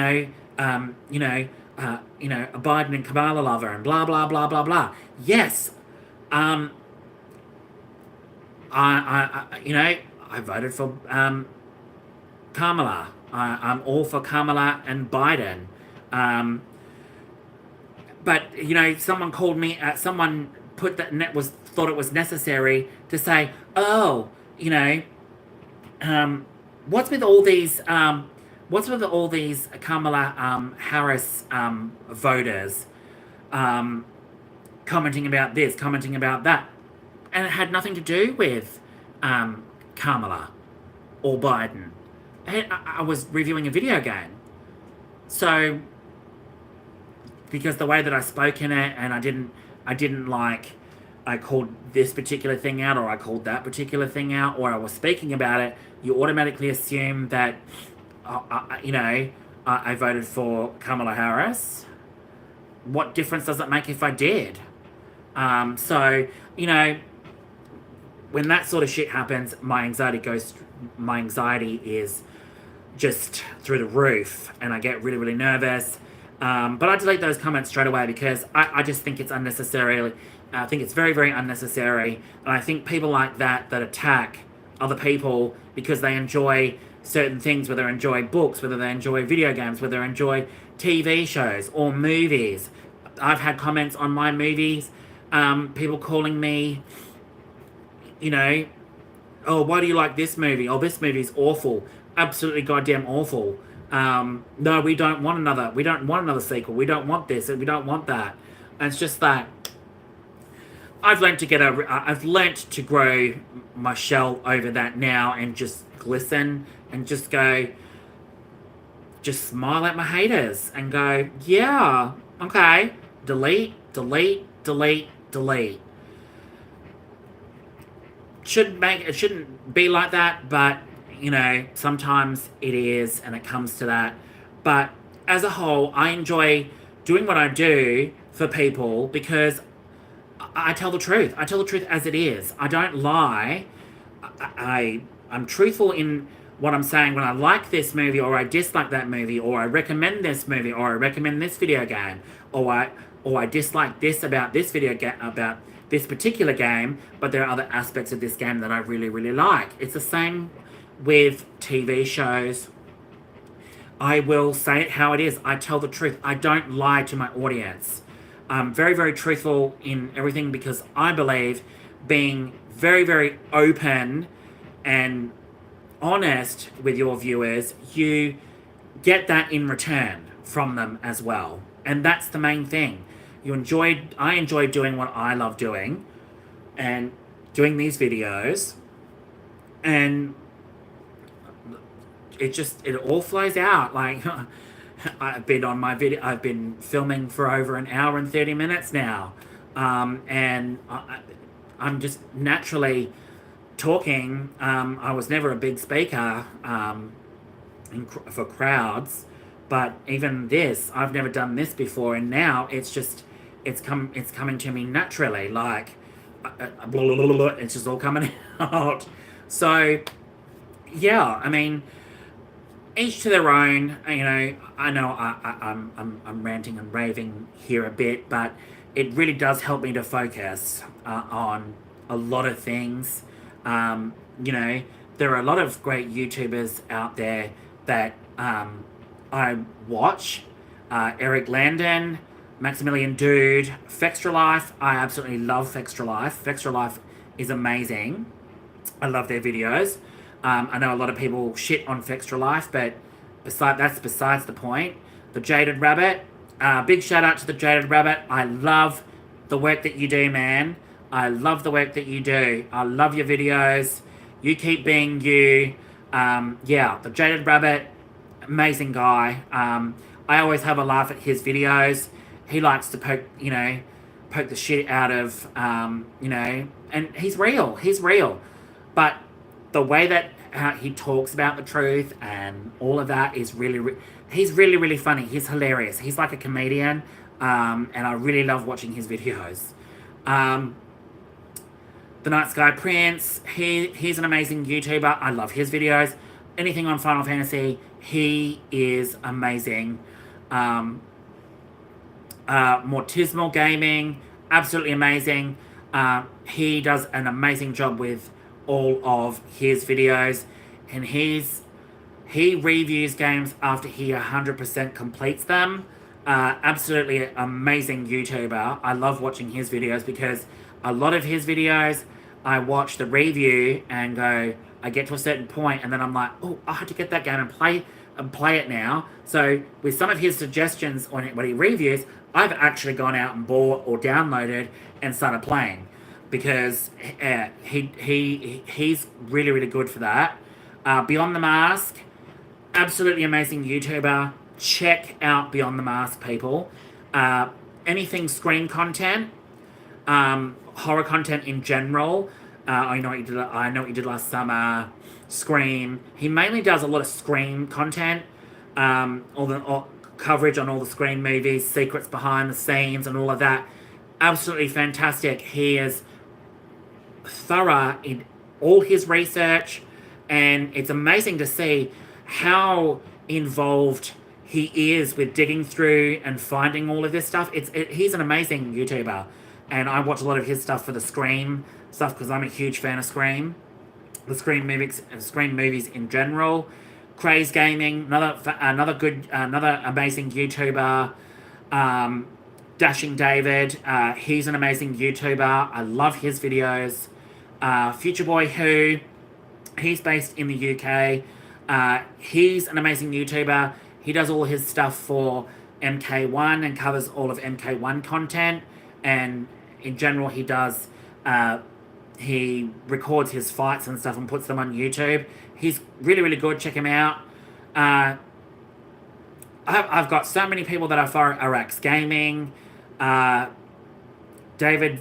Biden and Kamala lover, and blah, blah, blah, blah, blah. Yes, I voted for Kamala. I'm all for Kamala and Biden. But someone called me. Someone thought it was necessary to say, oh, what's with all these Kamala Harris voters commenting about this, commenting about that, and it had nothing to do with Kamala or Biden. I was reviewing a video game. So, because the way that I spoke in it, and I called this particular thing out, or I called that particular thing out, or I was speaking about it, you automatically assume that, I voted for Kamala Harris. What difference does it make if I did? So, when that sort of shit happens, my anxiety is just through the roof, and I get really, really nervous. But I delete those comments straight away because I just think it's unnecessary. I think it's very, very unnecessary. And I think people like that attack other people because they enjoy certain things, whether they enjoy books, whether they enjoy video games, whether they enjoy TV shows or movies. I've had comments on my movies, people calling me, oh, why do you like this movie? Oh, this movie's awful. Absolutely goddamn awful. No, we don't want another sequel. We don't want this. We don't want that. And it's just that, I've learnt to grow my shell over that now and just glisten and just smile at my haters and go, yeah, okay, delete, delete, delete, delete. It shouldn't be like that, but sometimes it is, and it comes to that. But as a whole, I enjoy doing what I do for people because I tell the truth. I tell the truth as it is. I don't lie. I'm truthful in what I'm saying when I like this movie or I dislike that movie or I recommend this movie or I recommend this video game or I dislike this about this video game about this particular game, but there are other aspects of this game that I really, really like. It's the same with TV shows. I will say it how it is. I tell the truth. I don't lie to my audience. I'm very, very truthful in everything because I believe being very, very open and honest with your viewers, you get that in return from them as well. And that's the main thing. I enjoy doing what I love doing and doing these videos, and it all flows out. Like I've been filming for over an hour and 30 minutes now, and I'm just naturally talking. I was never a big speaker for crowds, but even this, I've never done this before, and now it's coming to me naturally. Like blah, blah, blah, blah, it's just all coming out. So yeah, I mean, each to their own. I know I'm ranting and raving here a bit, but it really does help me to focus on a lot of things. There are a lot of great YouTubers out there that I watch. Eric Landon, Maximilian Dude, Fextra Life. I absolutely love Fextra Life. Fextra Life is amazing. I love their videos. I know a lot of people shit on Fextra Life, but that's besides the point. The Jaded Rabbit. Big shout out to the Jaded Rabbit. I love the work that you do, man. I love the work that you do. I love your videos. You keep being you. The Jaded Rabbit, amazing guy. I always have a laugh at his videos. He likes to poke the shit out of, and he's real. He's real. But the way that he talks about the truth and all of that is he's really, really funny. He's hilarious. He's like a comedian, and I really love watching his videos. The Night Sky Prince, he's an amazing YouTuber. I love his videos. Anything on Final Fantasy, he is amazing. Mortismal Gaming, absolutely amazing. He does an amazing job with all of his videos, and he reviews games after he 100% completes them. Absolutely amazing YouTuber. I love watching his videos because a lot of his videos, I watch the review and go, I get to a certain point and then I'm like, oh, I have to get that game and play it now. So with some of his suggestions on it, when he reviews, I've actually gone out and bought or downloaded and started playing because he's really, really good for that. Beyond the Mask, absolutely amazing YouTuber. Check out Beyond the Mask, people. Anything screen content, horror content in general. I know what you did last summer. Scream. He mainly does a lot of Scream content. All coverage on all the Scream movies, secrets behind the scenes, and all of that. Absolutely fantastic. He is thorough in all his research, and it's amazing to see how involved he is with digging through and finding all of this stuff. He's an amazing YouTuber, and I watch a lot of his stuff for the Scream stuff because I'm a huge fan of Scream, the Scream movies in general. Craze Gaming, another amazing YouTuber. Dashing David, he's an amazing YouTuber. I love his videos. Future Boy Who, he's based in the UK. He's an amazing YouTuber. He does all his stuff for MK1 and covers all of MK1 content. And in general, he records his fights and stuff and puts them on YouTube. He's really, really good. Check him out. I've got so many people that I follow. Arax Gaming, David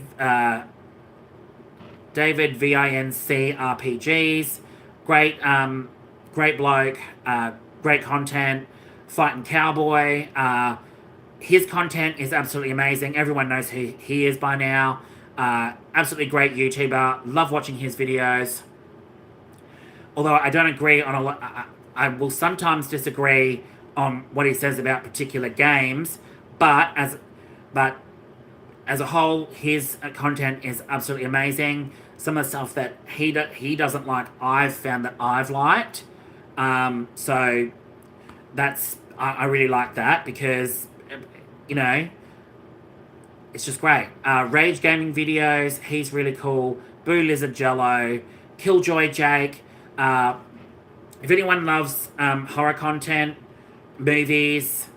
VINC RPGs, great bloke, great content. Fighting Cowboy, his content is absolutely amazing. Everyone knows who he is by now. Absolutely great YouTuber. Love watching his videos. Although I don't agree on a lot, I will sometimes disagree on what he says about particular games. But as a whole, his content is absolutely amazing. Some of the stuff that he doesn't like, I've found that I've liked. So I really like that because, you know, it's just great. Rage Gaming videos, he's really cool. Boo Lizard Jello, Killjoy Jake. If anyone loves horror content, movies,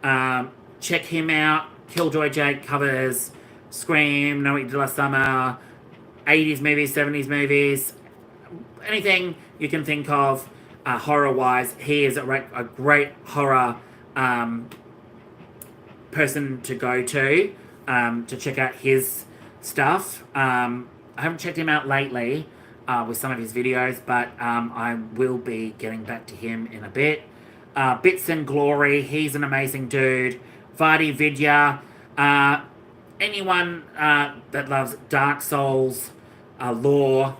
check him out. Killjoy Jake covers Scream, No Eat the Last Summer, 80s movies, 70s movies, anything you can think of horror-wise. He is a great horror person to go to check out his stuff. I haven't checked him out lately with some of his videos, but I will be getting back to him in a bit. Bits and Glory, he's an amazing dude. Vardy Vidya, anyone that loves Dark Souls lore,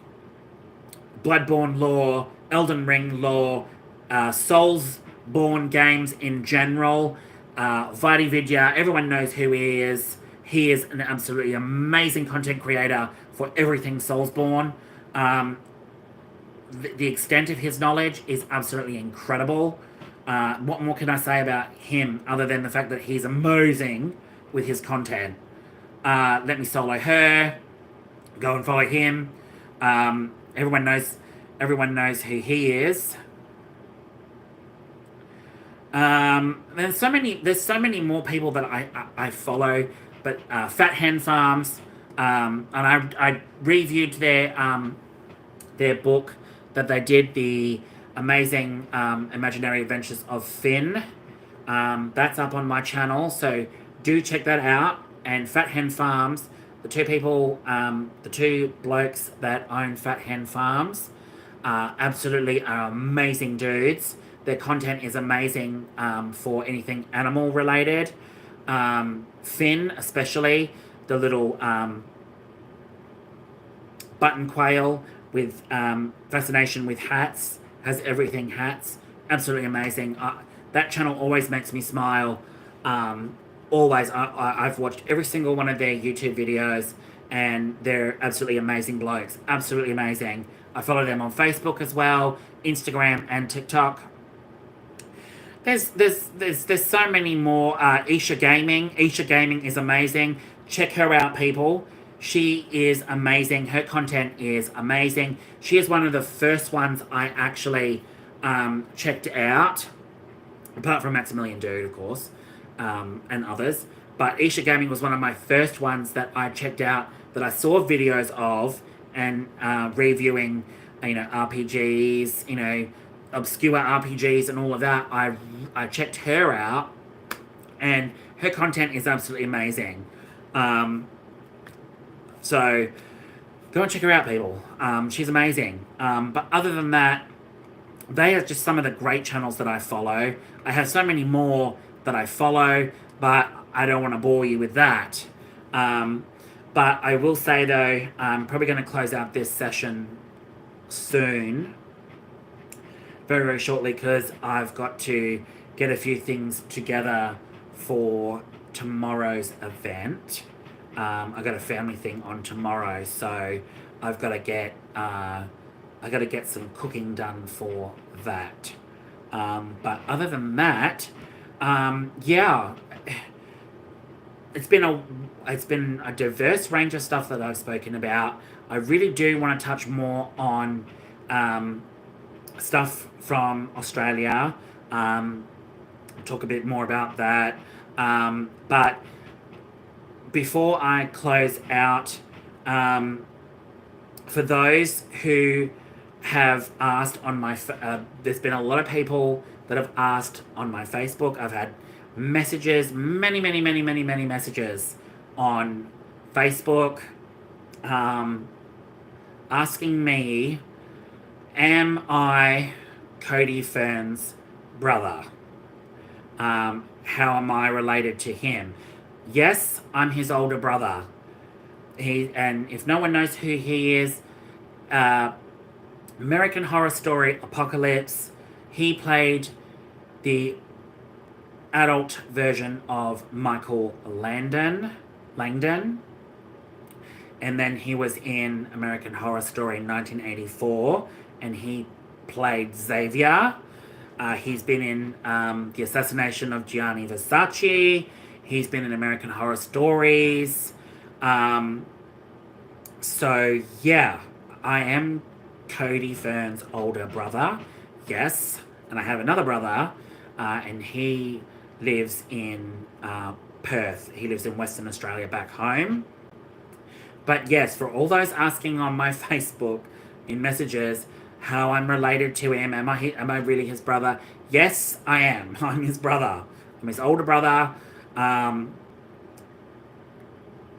Bloodborne lore, Elden Ring lore, Soulsborne games in general, Vardy Vidya, everyone knows who he is. He is an absolutely amazing content creator for everything Soulsborne. The extent of his knowledge is absolutely incredible. What more can I say about him other than the fact that he's amazing with his content? Let Me Solo Her. Go and follow him. Everyone knows who he is. There's so many more people that I follow, but Fat Hen Farms, and I reviewed their book that they did, the amazing imaginary adventures of Finn. That's up on my channel, so do check that out. And Fat Hen Farms, the two blokes that own Fat Hen Farms, absolutely are amazing dudes. Their content is amazing for anything animal related. Finn, especially, the little button quail with fascination with hats, has everything hats. Absolutely amazing. That channel always makes me smile. Always. I've watched every single one of their YouTube videos, and they're absolutely amazing blokes. Absolutely amazing. I follow them on Facebook as well, Instagram and TikTok. There's so many more. Isha Gaming. Isha Gaming is amazing. Check her out, people. She is amazing. Her content is amazing. She is one of the first ones I actually checked out, apart from Maximilian Dude, of course, and others. But Isha Gaming was one of my first ones that I checked out, that I saw videos of, and reviewing, RPGs, obscure RPGs and all of that. I checked her out, and her content is absolutely amazing. So go and check her out, people. She's amazing. But other than that, they are just some of the great channels that I follow. I have so many more that I follow, but I don't want to bore you with that. But I will say, though, I'm probably going to close out this session soon, very, very shortly, because I've got to get a few things together for tomorrow's event. I got a family thing on tomorrow, so I've got to get some cooking done for that. But other than that, yeah, it's been a diverse range of stuff that I've spoken about. I really do want to touch more on stuff from Australia. Talk a bit more about that. But before I close out, for those who have asked on my, there's been a lot of people that have asked on my Facebook. I've had messages, many messages on Facebook, asking me, am I Cody Fern's brother? How am I related to him? Yes, I'm his older brother. And if no one knows who he is, American Horror Story Apocalypse, he played the adult version of Michael Langdon. And then he was in American Horror Story in 1984, and he played Xavier. He's been in The Assassination of Gianni Versace. He's been in American Horror Stories. So, yeah, I am Cody Fern's older brother. Yes. And I have another brother, and he lives in Perth. He lives in Western Australia back home. But yes, for all those asking on my Facebook in messages how I'm related to him, am I really his brother? Yes, I am. I'm his brother. I'm his older brother. And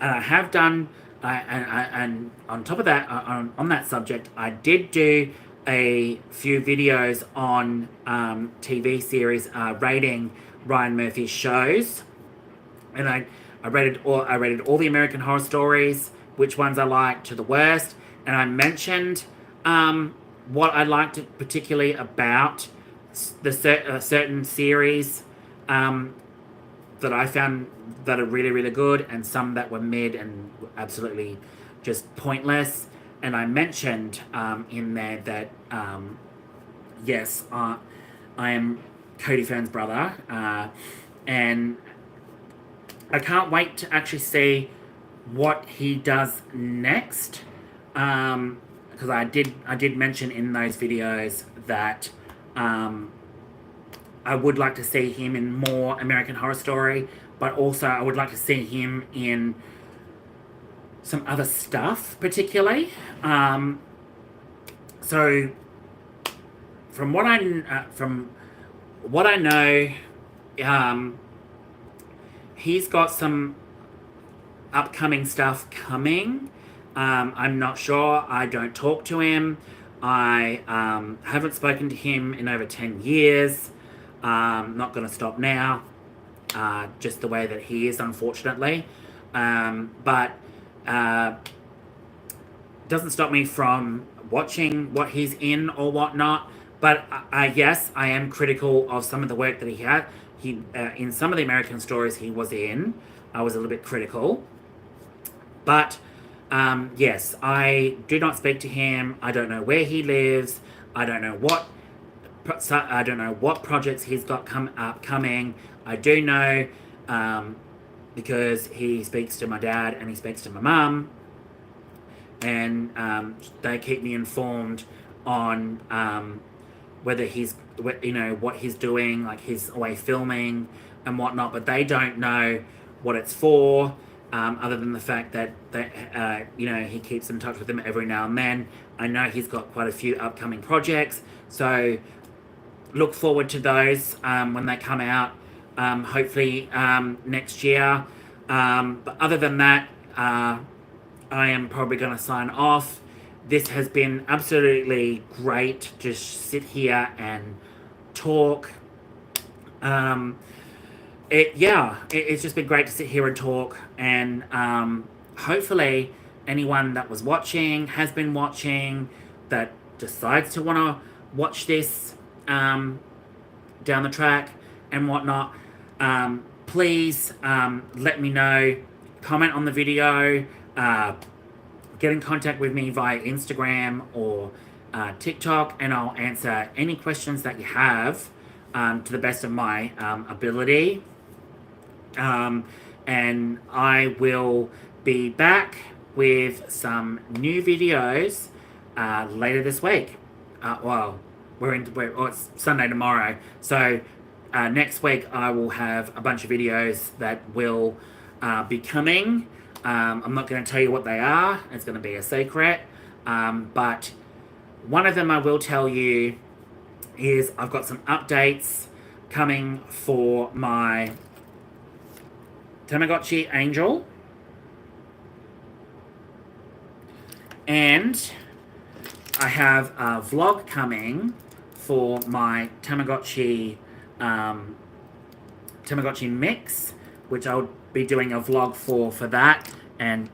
I have done, and on top of that, on that subject, I did do a few videos on TV series rating Ryan Murphy's shows, and I rated all the American Horror Stories, which ones I liked to the worst, and I mentioned what I liked particularly about the certain series that I found that are really good, and some that were mid and absolutely just pointless. And I mentioned in there that yes, I am Cody Fern's brother, and I can't wait to actually see what he does next, because I did mention in those videos that I would like to see him in more American Horror Story, but also I would like to see him in some other stuff, particularly. So from what I know, he's got some upcoming stuff coming. I'm not sure. I don't talk to him. I haven't spoken to him in over 10 years. Not going to stop now. Just the way that he is, unfortunately. But doesn't stop me from watching what he's in or whatnot. But yes, I am critical of some of the work that he had. In some of the American stories he was in, I was a little bit critical. But yes, I do not speak to him. I don't know where he lives. I don't know what projects he's got upcoming. I do know because he speaks to my dad and he speaks to my mum, and they keep me informed on whether he's, what he's doing, like he's away filming and whatnot. But they don't know what it's for, other than the fact that he keeps in touch with them every now and then. I know he's got quite a few upcoming projects, so look forward to those when they come out, hopefully next year. But other than that, I am probably going to sign off. This has been absolutely great to just sit here and talk. It's just been great to sit here and talk, and hopefully anyone that was watching, has been watching, that decides to want to watch this down the track and whatnot, please let me know. Comment on the video, get in contact with me via Instagram or TikTok, and I'll answer any questions that you have to the best of my ability. And I will be back with some new videos later this week. It's Sunday tomorrow, so next week I will have a bunch of videos that will be coming. I'm not going to tell you what they are. It's going to be a secret. But one of them I will tell you is I've got some updates coming for my Tamagotchi Angel. And I have a vlog coming for my Tamagotchi Tamagotchi mix, which I'll be doing a vlog for that and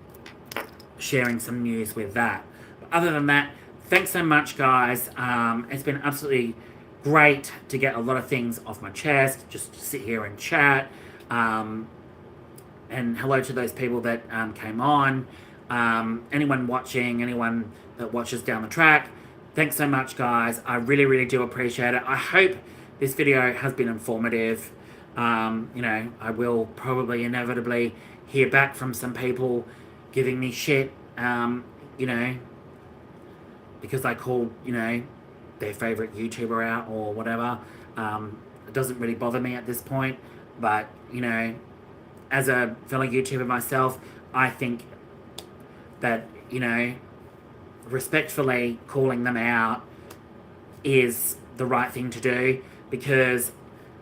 sharing some news with that. But other than that, thanks so much, guys. It's been absolutely great to get a lot of things off my chest, just to sit here and chat. And hello to those people that came on. Anyone watching, anyone that watches down the track, thanks so much, guys. I really, really do appreciate it. I hope this video has been informative. You know, I will probably inevitably hear back from some people giving me shit, you know, because I called, you know, their favorite YouTuber out or whatever. It doesn't really bother me at this point, but, you know, as a fellow YouTuber myself, I think that, you know, respectfully calling them out is the right thing to do, because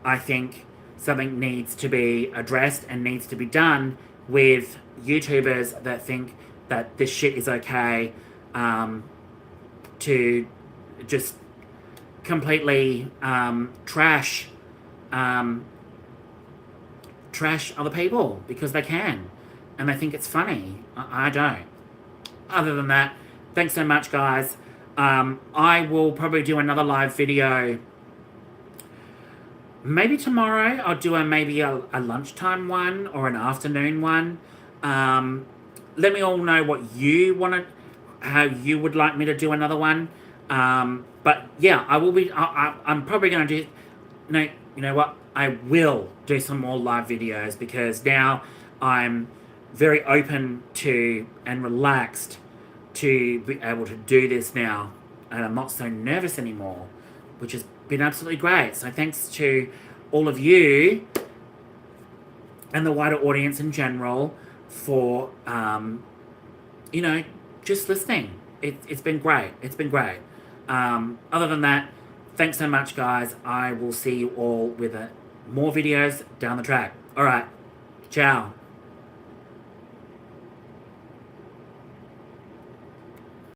I think something needs to be addressed and needs to be done with YouTubers that think that this shit is okay, to just completely trash other people because they can and they think it's funny. I don't. Other than that, thanks so much, guys. I will probably do another live video maybe tomorrow. I'll do maybe a lunchtime one or an afternoon one. Let me all know what you want to, how you would like me to do another one. But yeah, I will be, I'm probably going to do, no, you know what? I will do some more live videos, because now I'm very open to and relaxed to be able to do this now. And I'm not so nervous anymore, which has been absolutely great. So thanks to all of you and the wider audience in general for, you know, just listening. It's been great. It's been great. Other than that, thanks so much, guys. I will see you all with more videos down the track. All right. Ciao.